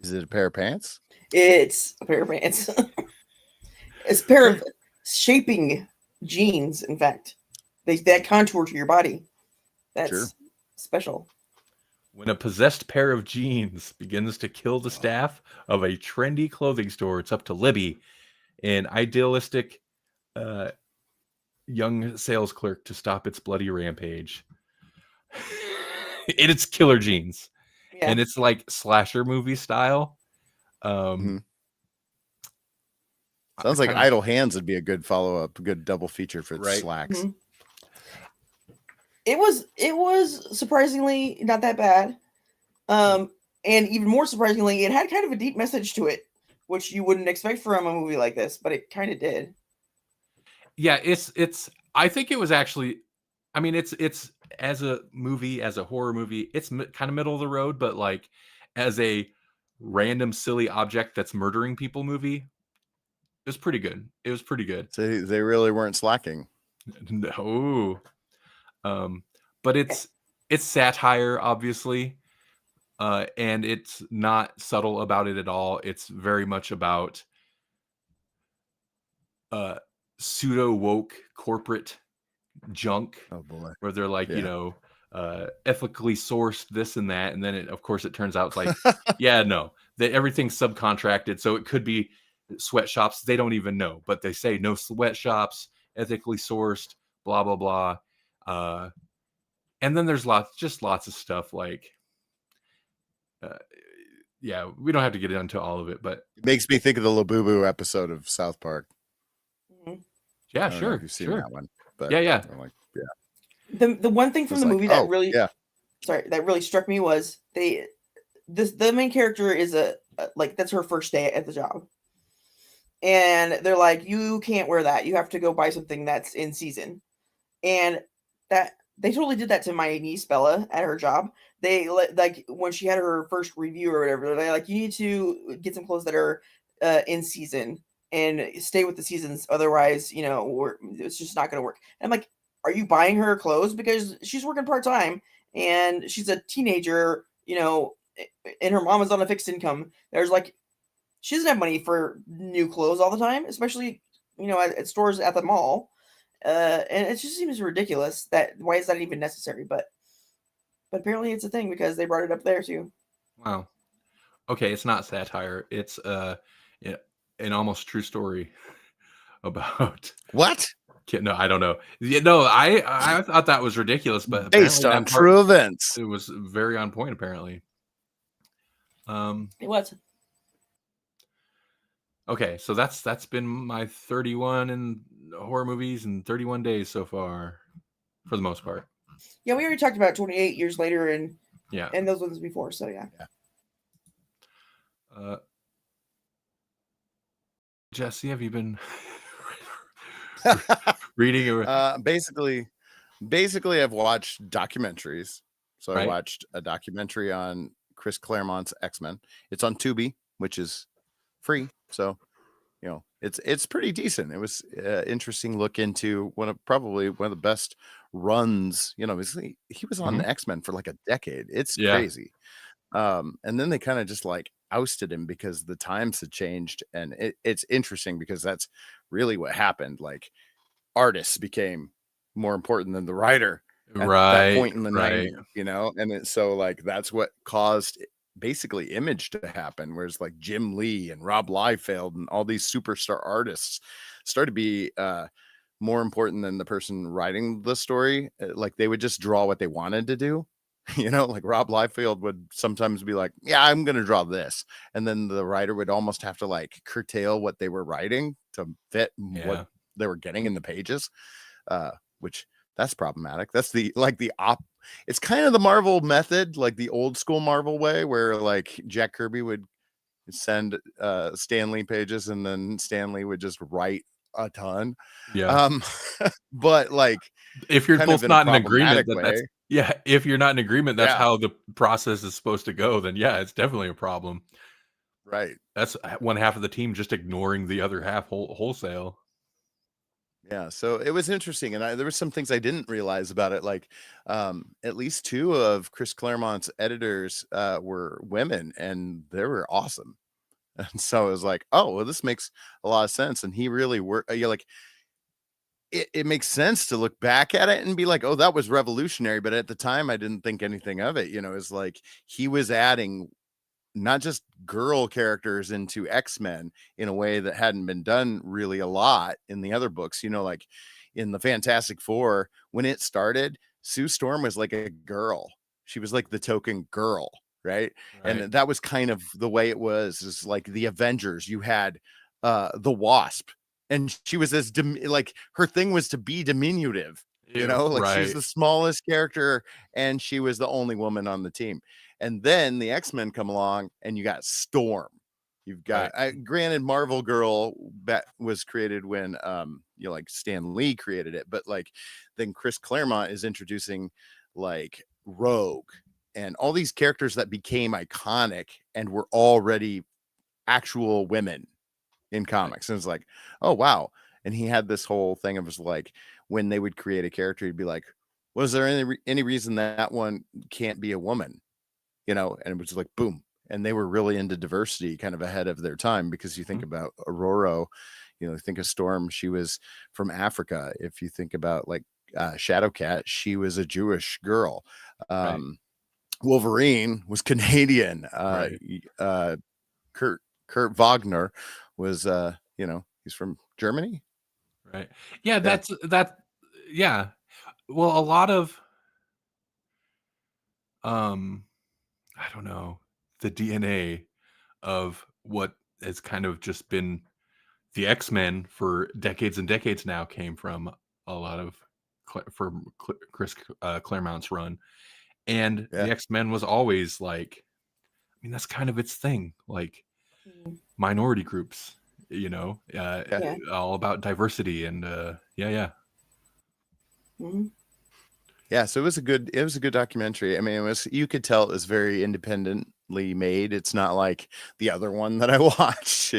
Is it a pair of pants? It's a pair of pants. It's a pair of shaping jeans, in fact. That contour to your body. That's special. When a possessed pair of jeans begins to kill the staff of a trendy clothing store, it's up to Libby, an idealistic young sales clerk, to stop its bloody rampage. It's killer jeans. Yeah. And it's like slasher movie style. Sounds like Idle Hands would be a good follow-up, good double feature for Slacks. It was surprisingly not that bad. And even more surprisingly, it had kind of a deep message to it, which you wouldn't expect from a movie like this, but it kind of did. Yeah, it's I think it was actually, I mean, it's as a movie, as a horror movie, it's kind of middle of the road, but like as a random silly object that's murdering people movie, it was pretty good. So they really weren't slacking. No. But it's satire, obviously. And it's not subtle about it at all. It's very much about pseudo woke corporate junk. Oh boy. Where they're like, ethically sourced this and that, and then of course it turns out it's like that everything's subcontracted, so it could be sweatshops. They don't even know, but they say no sweatshops, ethically sourced, blah blah blah. And then there's lots of stuff like, uh, yeah, we don't have to get into all of it, but It makes me think of the Labubu episode of South Park. Mhm. yeah, I don't know if sure, you've seen sure. that one, but Yeah. I'm like, yeah, The one thing from it's the like, movie that oh really yeah, that really struck me was the main character is like that's her first day at the job, and they're like, you can't wear that, you have to go buy something that's in season. And that they totally did that to my niece Bella at her job. They like when she had her first review or whatever, they're like, you need to get some clothes that are in season and stay with the seasons, otherwise it's just not going to work. And I'm like, are you buying her clothes? Because she's working part-time and she's a teenager, and her mom is on a fixed income. There's like, she doesn't have money for new clothes all the time, especially at stores at the mall. And it just seems ridiculous that why is that even necessary? But apparently it's a thing because they brought it up there too. Wow. Okay, it's not satire. It's yeah, an almost true story about. what? No, I don't know. Yeah, no, I thought that was ridiculous, but Based apparently on that part true events. it was very on point. Apparently. It was. Okay, so that's been my 31 in horror movies in 31 days so far, for the most part. Yeah, we already talked about 28 years later and Yeah. those ones before. So yeah. Jesse, have you been reading or Basically, I've watched documentaries. So I right? watched a documentary on Chris Claremont's X-Men. It's on Tubi, which is free. So, it's pretty decent. It was interesting look into probably one of the best runs. He was on the X-Men for like a decade. It's Yeah. crazy. And then they kind of just like ousted him because the times had changed. And it's interesting because that's really what happened. Like, artists became more important than the writer at that Right, point in the right. 90s, and so like that's what caused basically Image to happen, whereas like Jim Lee and Rob Liefeld and all these superstar artists started to be more important than the person writing the story. Like they would just draw what they wanted to do. Like Rob Liefeld would sometimes be like, yeah, I'm going to draw this. And then the writer would almost have to like curtail what they were writing to fit what they were getting in the pages, which that's problematic. That's it's kind of the Marvel method, like the old school Marvel way, where like Jack Kirby would send Stan Lee pages and then Stan Lee would just write a ton. Yeah. But like, if you're kind both of in a not in agreement problematic that's way. if you're not in agreement, that's Yeah. how the process is supposed to go, then yeah, it's definitely a problem. Right. That's one half of the team just ignoring the other half wholesale. Yeah, so it was interesting, and there were some things I didn't realize about it. Like, at least two of Chris Claremont's editors were women, and they were awesome. And so it was like, oh, well, this makes a lot of sense. And he really worked. You're like, it makes sense to look back at it and be like, oh, that was revolutionary. But at the time, I didn't think anything of it. It's like he was adding not just girl characters into X-Men in a way that hadn't been done really a lot in the other books. Like in the Fantastic Four, when it started, Sue Storm was like a girl. She was like the token girl, right? And that was kind of the way it was. Is like the Avengers, you had the Wasp, and she was like her thing was to be diminutive. Like she's the smallest character and she was the only woman on the team. And then the X-Men come along and you got Storm. You've got granted Marvel Girl that was created when like Stan Lee created it, but like then Chris Claremont is introducing like Rogue and all these characters that became iconic and were already actual women in comics. And it's like, oh wow. And he had this whole thing of like when they would create a character, he'd be like, was there any reason that one can't be a woman? And it was like, boom. And they were really into diversity kind of ahead of their time, because you think about Aurora, think of Storm, she was from Africa. If you think about like Shadowcat, she was a Jewish girl. Wolverine was Canadian. Kurt Wagner was, he's from Germany. Right. Yeah, that's that. Yeah. Well, a lot of I don't know, the DNA of what has kind of just been the X-Men for decades and decades now came from a lot of Chris Claremont's run. And Yeah. the X-Men was always like, I mean, that's kind of its thing, like Mhm. minority groups, Yeah. all about diversity and yeah. Mhm. Yeah, so it was a good documentary. I mean, you could tell it was very independently made. It's not like the other one that I watched,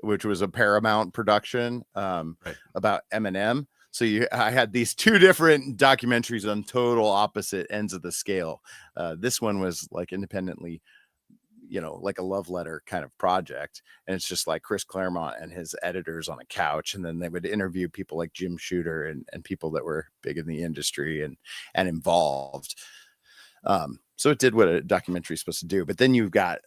which was a Paramount production Right. about Eminem. So I had these two different documentaries on total opposite ends of the scale. This one was like independently, like a love letter kind of project. And it's just like Chris Claremont and his editors on a couch. And then they would interview people like Jim Shooter and people that were big in the industry and involved. So it did what a documentary is supposed to do. But then you've got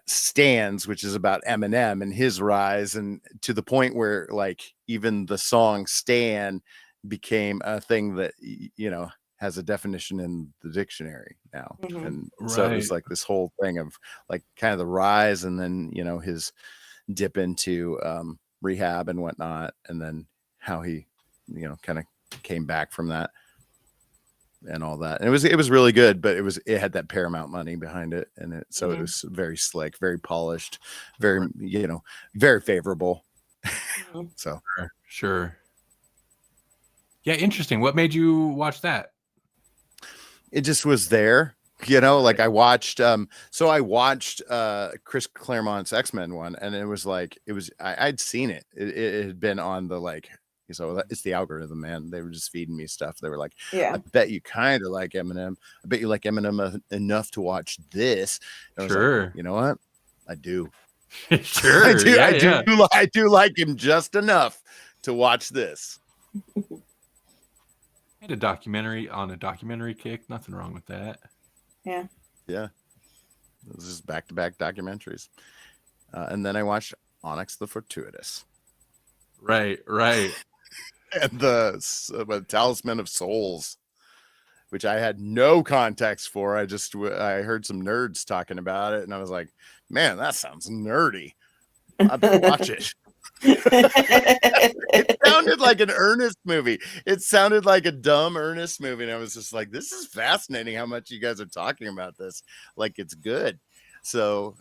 Stans, which is about Eminem and his rise, and to the point where like even the song Stan became a thing that has a definition in the dictionary now. Mhm. And so it was Right. like this whole thing of like kind of the rise, and then his dip into rehab and whatnot, and then how he kind of came back from that and all that. And it was really good, but it had that Paramount money behind it, and it Mhm. was very slick, very polished, very very favorable. Mhm. So Sure. Yeah, interesting. What made you watch that? it just was there, like I watched I watched Chris Claremont's X-Men one, and it was like I'd seen it had been on the like, so it's the algorithm, man. They were just feeding me stuff. They were like, Yeah. I bet you kind of like Eminem. I bet you like Eminem enough to watch this. And I was like, Sure. you know what? I do. Sure. Yeah. I do like him just enough to watch this. Had a documentary on a documentary kick. Nothing wrong with that. Yeah. Yeah. It was just back-to-back documentaries. And then I watched Onyx the Fortuitous. Right. And the Talisman of Souls, which I had no context for. I heard some nerds talking about it, and I was like, man, that sounds nerdy. I better watch it. It sounded like an Ernest movie. It sounded like a dumb Ernest movie, and I was just like, this is fascinating how much you guys are talking about this like it's good. So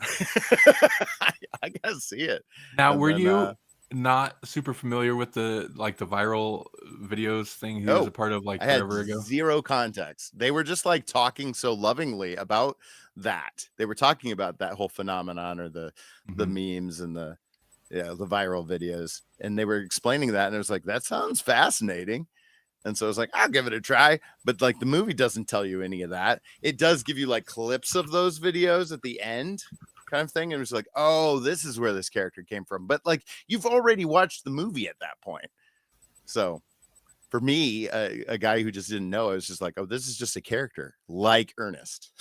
I gotta see it. Now, And were then, you not super familiar with the viral videos thing he was a no, part of like I had forever ago? zero context. They were just like talking so lovingly about that. They were talking about that whole phenomenon, or the Mhm. memes and the viral videos, and they were explaining that, and it was like, that sounds fascinating. And so I was like, I'll give it a try. But like the movie doesn't tell you any of that. It does give you like clips of those videos at the end, kind of thing. And it was like, oh, this is where this character came from. But like you've already watched the movie at that point. So for me, a guy who just didn't know, I was just like, oh, this is just a character like Ernest.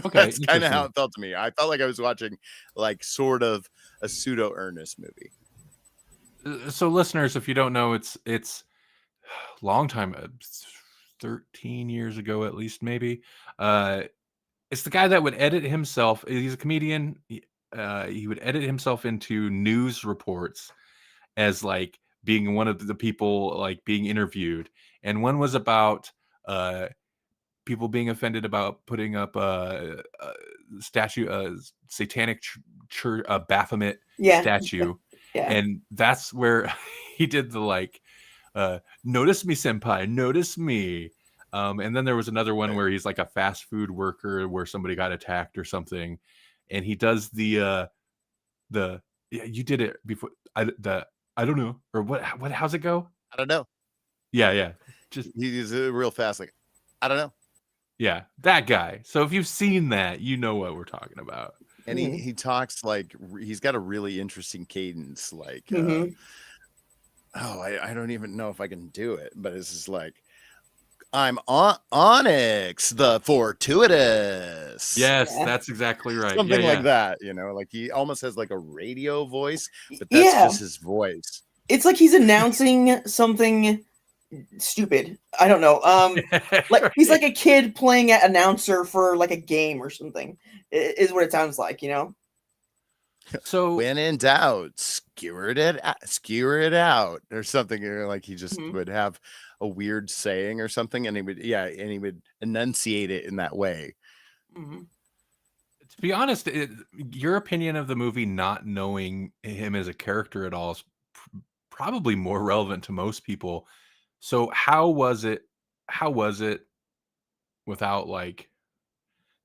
Okay, That's kind of how interesting. it felt to me. I felt like I was watching like sort of a pseudo Ernest movie. So, listeners, if you don't know, it's long time, 13 years ago at least, maybe. It's the guy that would edit himself. He's a comedian. He would edit himself into news reports as like being one of the people like being interviewed, and one was about uh people being offended about putting up a statue, a satanic church, a Baphomet Yeah. statue, Yeah. and that's where he did the like, notice me, senpai, notice me. And then there was another one where he's like a fast food worker where somebody got attacked or something, and he does the yeah, you did it before. I don't know, or what how's it go? I don't know. Yeah, just He's real fast. Like, I don't know. yeah, that guy. So if you've seen that, you know what we're talking about. And Mhm. he talks like he's got a really interesting cadence. Like, Mhm. I don't even know if I can do it, but it's just like, I'm on Onyx the Fortuitous. Yes, Yeah. that's exactly right. Something like Yeah. that, like he almost has like a radio voice, but that's Yeah. just his voice. It's like he's announcing something stupid. I don't know. Like he's like a kid playing at announcer for like a game or something. Is what it sounds like, you know. So When in doubt, skewer it out, or something. Or like he just Mhm. would have a weird saying or something, and he would enunciate it in that way. Mm-hmm. to be honest, your opinion of the movie, not knowing him as a character at all, is probably more relevant to most people. So how was it? How was it without like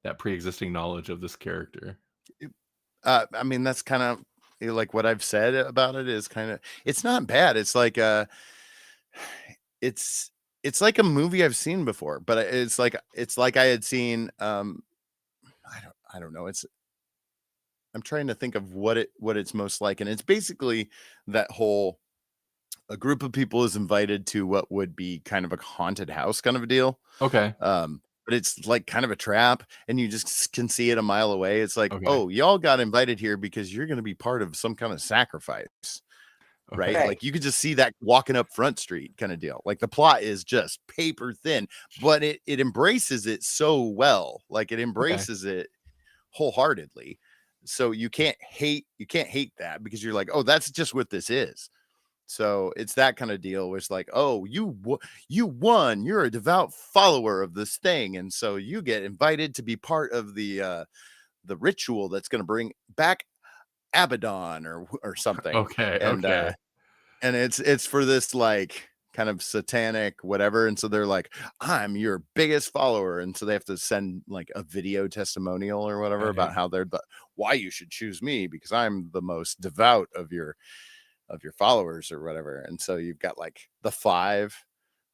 that pre-existing knowledge of this character? I mean, that's kind of like what I've said about it is kind of, it's not bad. It's like it's it's like a movie I've seen before, but it's like I had seen I don't know. I'm trying to think of what it's most like, and it's basically that whole, a group of people is invited to what would be kind of a haunted house kind of a deal. Okay. But it's like kind of a trap, and you just can see it a mile away. It's like, Okay. oh, y'all got invited here because you're going to be part of some kind of sacrifice, right? Okay. Like you could just see that walking up Front Street kind of deal. Like the plot is just paper thin, but it embraces it so well. Like it embraces it wholeheartly. So you can't hate that, because you're like, oh, that's just what this is. So it's that kind of deal where it's like, oh, you won. You're a devout follower of this thing, and so you get invited to be part of the ritual that's going to bring back Abaddon or something. Okay. And Okay. and it's for this like kind of satanic whatever, and so they're like, I'm your biggest follower, and so they have to send like a video testimonial or whatever about how they're why you should choose me, because I'm the most devout of your followers or whatever. And so you've got like the 5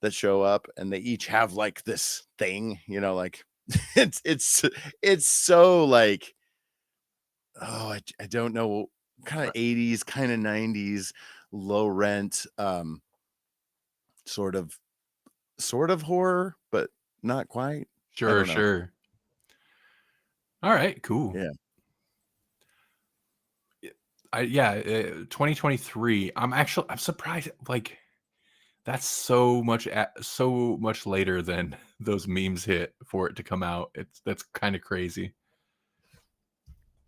that show up, and they each have like this thing, like it's so like, oh, I don't know, kind of 80s, kind of 90s, low rent, sort of horror, but not quite. I Sure. don't know. Sure. All right. Cool. Yeah. 2023. I'm surprised. Like that's so much later than those memes hit for it to come out. That's kind of crazy.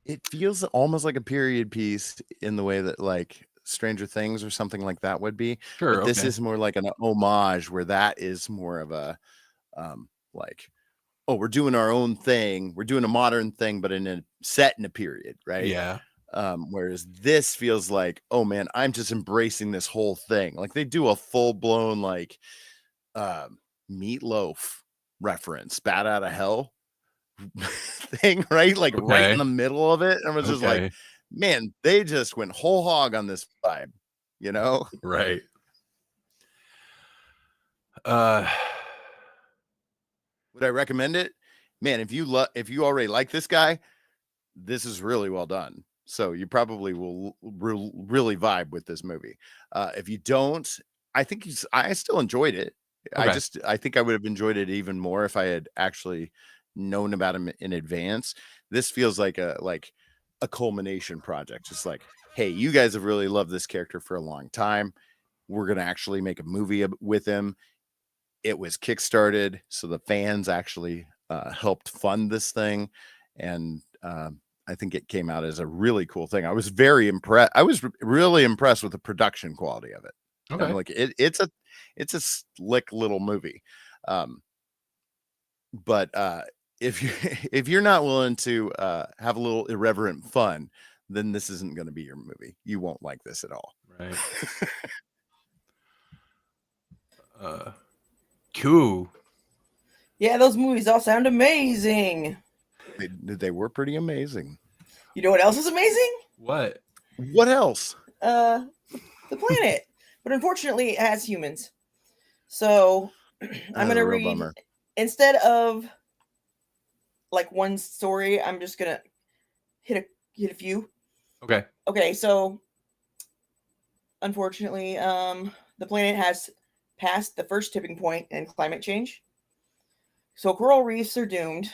It feels almost like a period piece in the way that like Stranger Things or something like that would be, Sure. but this Okay. is more like an homage, where that is more of a like, oh, we're doing our own thing, we're doing a modern thing, but set in a period, right? Yeah. Whereas this feels like, oh man, I'm just embracing this whole thing. Like they do a full-blown like Meatloaf reference, Bat Out of Hell thing, right? Like right in Okay. the middle of it. And I was just like, Okay. man, they just went whole hog on this vibe, you know? Right. Uh. Would I recommend it? Man, if you already like this guy, this is really well done. So you probably will really vibe with this movie. If you don't, I still enjoyed it. Okay. I think I would have enjoyed it even more if I had actually known about him in advance. This feels like a culmination project. Just like, hey, you guys have really loved this character for a long time. We're going to actually make a movie with him. It was kickstarted, so the fans actually helped fund this thing, and I think it came out as a really cool thing. I was very impressed. I was really impressed with the production quality of it. I'm Okay. like, it's a slick little movie. But if you if you're not willing to have a little irreverent fun, then this isn't going to be your movie. You won't like this at all. Right. Cool. Yeah, those movies all sound amazing. They were pretty amazing. You know what else is amazing? What? What else? The planet. But unfortunately, it has humans. So I'm going to read, Bummer. instead of like one story, I'm just going to hit a few. Okay. Okay, so unfortunately, the planet has passed the first tipping point in climate change. So coral reefs are doomed.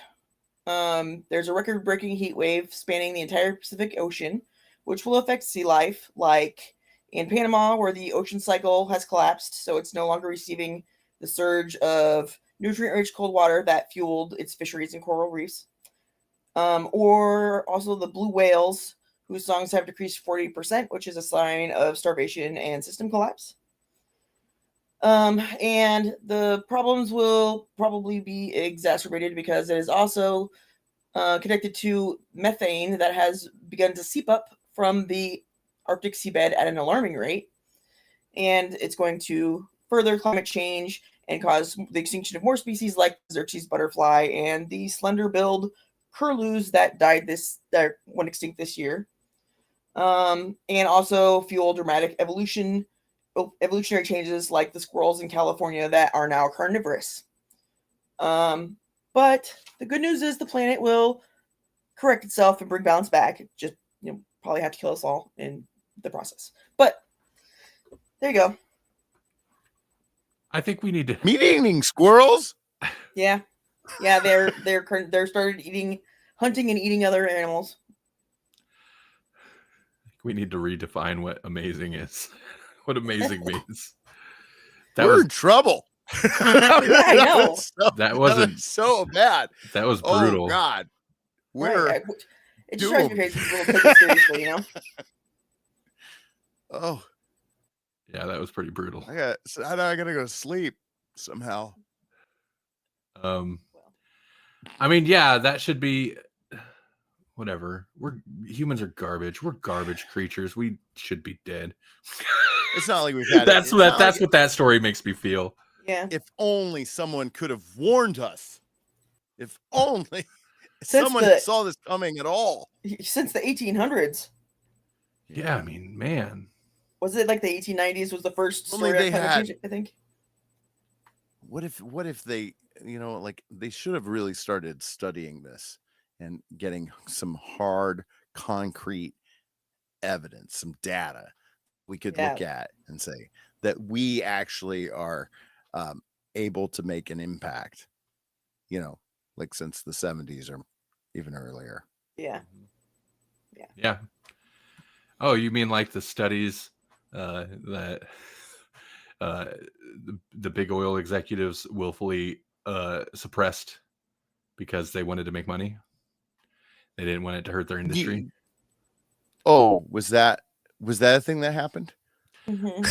There's a record-breaking heat wave spanning the entire Pacific Ocean, which will affect sea life like in Panama, where the ocean cycle has collapsed, so it's no longer receiving the surge of nutrient-rich cold water that fueled its fisheries and coral reefs. Or also the blue whales, whose songs have decreased 40%, which is a sign of starvation and system collapse. And the problems will probably be exacerbated because it is also connected to methane that has begun to seep up from the Arctic seabed at an alarming rate. And it's going to further climate change and cause the extinction of more species like the Xerxes butterfly and the slender-billed curlews that went extinct this year. And also fuel dramatic evolutionary changes like the squirrels in California that are now carnivorous. But the good news is the planet will correct itself and bring balance back. It just probably have to kill us all in the process. But there you go. I think we need to meat-eating squirrels. Yeah, they're started hunting and eating other animals. We need to redefine what amazing is. What amazing means. We're in trouble. I know. That wasn't so bad. That was brutal. Oh God. It just drives me crazy. People take it seriously, Oh. Yeah, that was pretty brutal. I gotta go to sleep somehow. I mean, yeah, that should be whatever. Humans are garbage. We're garbage creatures. We should be dead. It's not like we've had. That's what that story makes me feel. Yeah. If only someone could have warned us. If only someone saw this coming at all. Since the 1800s. Yeah, I mean, man. Was it like the 1890s was the first story they had, I think. What if they, they should have really started studying this and getting some hard, concrete evidence, some data we could look at and say that we actually are able to make an impact, like since the 70s or even earlier. Yeah. Yeah. Oh, you mean like the studies that the big oil executives willfully suppressed because they wanted to make money? They didn't want it to hurt their industry. Oh, was that a thing that happened? Mm-hmm.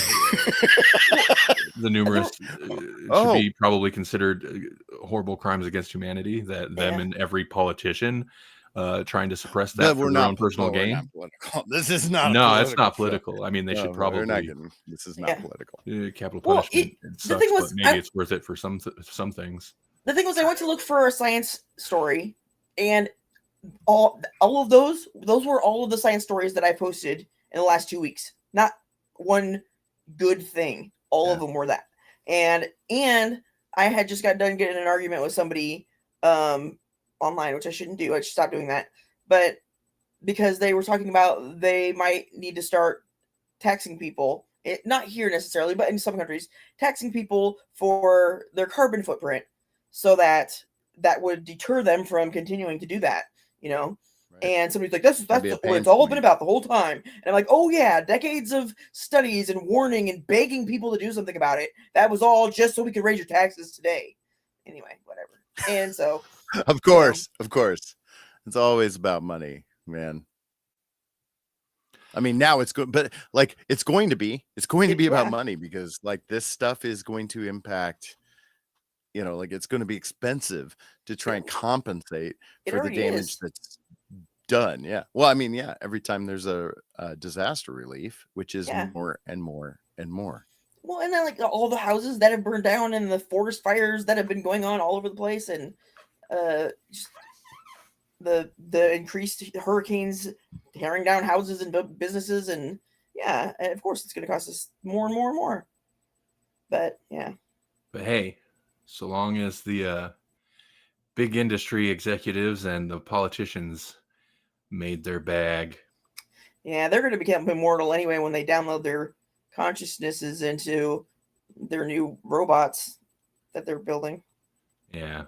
The numerous should be probably considered horrible crimes against humanity that them and every politician trying to suppress that for their own personal gain. This is not. No, it's not political. I mean, they should probably. This is not political. Capital punishment. It sucks, but maybe it's worth it for some things. The thing was, I went to look for a science story, and all of those were all of the science stories that I posted in the last 2 weeks. Not one good thing. All of them were that. And I had just got done getting an argument with somebody online, which I shouldn't do. I should stop doing that. But because they were talking about they might need to start taxing people, not here necessarily, but in some countries, taxing people for their carbon footprint, so that would deter them from continuing to do that. Right. And somebody's like, that's what it's all been about the whole time. And I'm like, oh yeah, decades of studies and warning and begging people to do something about it. That was all just so we could raise your taxes today. Anyway, whatever. And so Of course. It's always about money, man. I mean, now it's good, but like it's going to be about money because like this stuff is going to impact, like it's going to be expensive to try and compensate for the damage that's done. Yeah. Well, I mean, every time there's a disaster relief, which is more and more and more. Well, and then like all the houses that have burned down and the forest fires that have been going on all over the place, and just the increased hurricanes tearing down houses and businesses, and and of course it's going to cost us more and more and more. But hey, so long as the big industry executives and the politicians made their bag, they're going to become immortal anyway when they download their consciousnesses into their new robots that they're building. Yeah,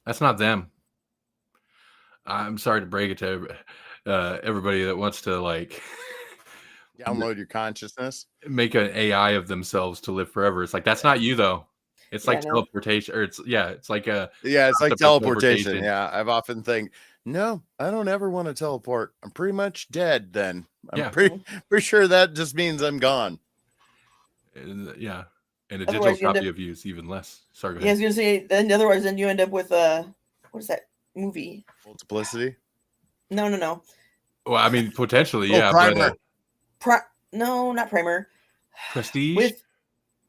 that's not them. I'm sorry to break it to everybody that wants to like Download your consciousness. make an AI of themselves to live forever. It's like that's not you though. It's like no. teleportation, or it's like a Yeah, it's like concept of teleportation. Yeah, I've often think, no, I don't ever want to teleport. I'm pretty much dead then. I'm Yeah. pretty sure that just means I'm gone. And, yeah, and a Otherwise, digital you end copy up- of you is even less. Sorry, go Yeah, I ahead. was gonna say. Then otherwise, then you end up with what is that movie? Multiplicity. No. Well, I mean, potentially, Oh, yeah, Primer. No, not Primer. Prestige. With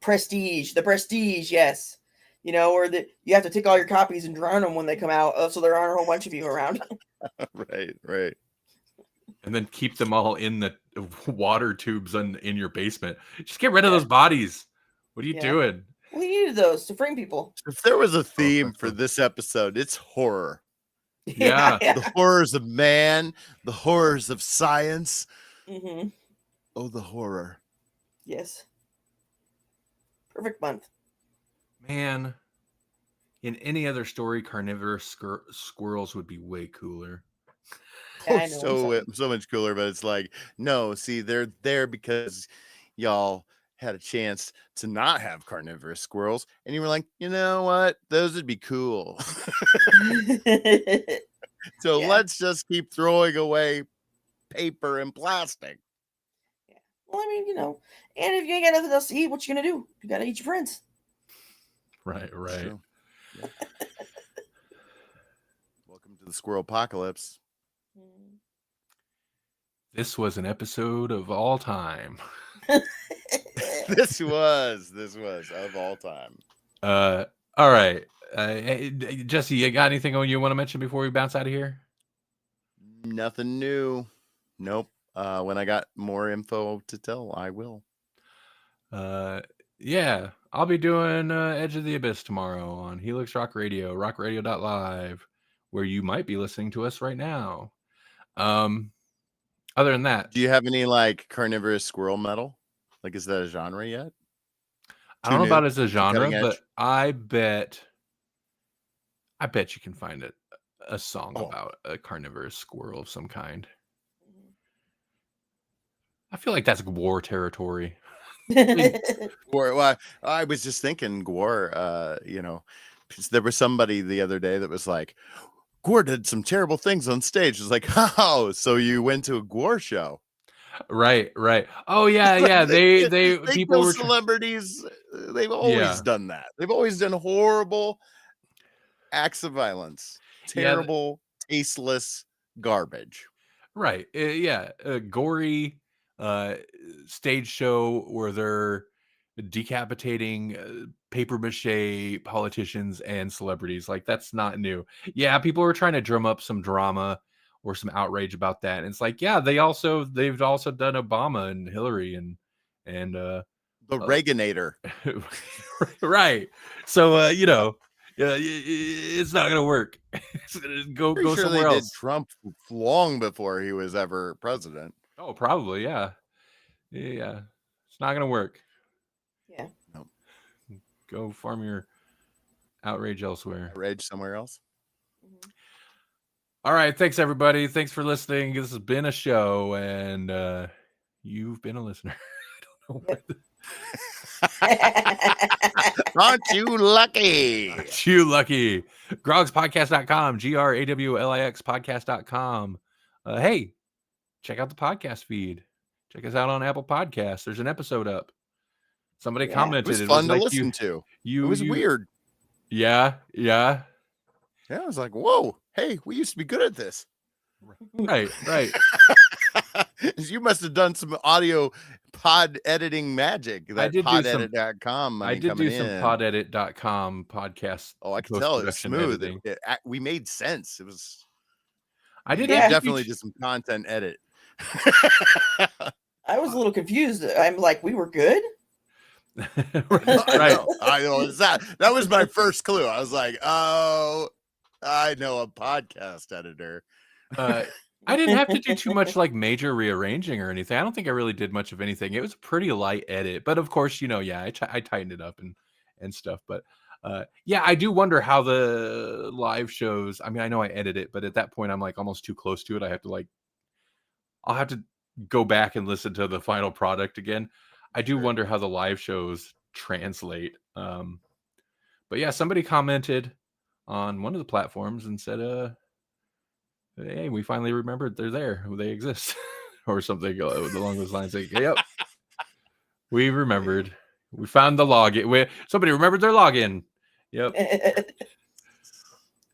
Prestige, the Prestige, yes. You know, or that you have to take all your copies and drown them when they come out, so there aren't a whole bunch of you around. Right. And then keep them all in the water tubes in your basement. Just get rid of those bodies. What are you doing? We needed those to frame people. If there was a theme for this episode, it's horror. Yeah. The horrors of man, the horrors of science. Mm-hmm. Oh, the horror. Yes. Perfect month. Man, in any other story, carnivorous squirrels would be way cooler. Yeah, I know. So much cooler, but it's like, no, see, they're there because y'all had a chance to not have carnivorous squirrels, and you were like, you know what, those would be cool. So let's just keep throwing away paper and plastic. Yeah. Well, I mean, you know, and if you ain't got nothing else to eat, what you gonna do? You gotta eat your friends. Right. True. Yeah. Welcome to the squirrel apocalypse. This was an episode of all time. This was of all time. All right. Hey, Jesse, you got anything you want to mention before we bounce out of here? Nothing new. Nope. When I got more info to tell, I will. Yeah, I'll be doing Edge of the Abyss tomorrow on Helix Rock Radio, rockradio.live, where you might be listening to us right now. Other than that, do you have any like carnivorous squirrel metal? Like, is that a genre yet? I don't know about it as a genre, but I bet you can find a song about a carnivorous squirrel of some kind. I feel like that's war territory. Well, I was just thinking Gwar, you know, there was somebody the other day that was like, Gwar did some terrible things on stage. It's like, oh, so you went to a Gwar show. Right. Oh yeah. They people were celebrities. They've always done that. They've always done horrible acts of violence, terrible, tasteless garbage. Right. A gory stage show where they're decapitating paper mache politicians and celebrities. Like, that's not new. Yeah, people were trying to drum up some drama or some outrage about that. And it's like, yeah, they've also done Obama and Hillary and the Reaganator. Right. So you know, it's not gonna work. Go somewhere else. Did Trump long before he was ever president. Oh, probably, yeah. It's not gonna work. Yeah. Nope. Go farm your outrage elsewhere. Outrage somewhere else. Mm-hmm. All right, thanks everybody. Thanks for listening. This has been a show, and you've been a listener. I don't know what. Aren't you lucky? Aren't you lucky? Grawlixpodcast.com, GRAWLIX podcast.com. Hey, check out the podcast feed. Check us out on Apple Podcasts. There's an episode up. Somebody commented. It was fun to listen to. It was weird. Yeah. Yeah, I was like, whoa, hey, we used to be good at this. Right. You must have done some audio pod editing magic. That podedit.com. I did do some podedit.com podcast. Oh, I can tell it's smooth. We made sense. It was. I did definitely did some content edit. I was a little confused. I'm like, we were good. Right. I know that was my first clue. I was like, oh, I know a podcast editor. I didn't have to do too much like major rearranging or anything. I don't think I really did much of anything. It was a pretty light edit, but of course, you know, I tightened it up and stuff. But I do wonder how the live shows. I mean, I know I edit it, but at that point, I'm like almost too close to it. I'll have to go back and listen to the final product again. I do Sure. wonder how the live shows translate. But yeah, somebody commented on one of the platforms and said, "Hey, we finally remembered they're there. They exist," or something along those lines. Like, yep, we remembered. We found the login. Somebody remembered their login. Yep.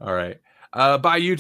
All right. Bye, YouTube.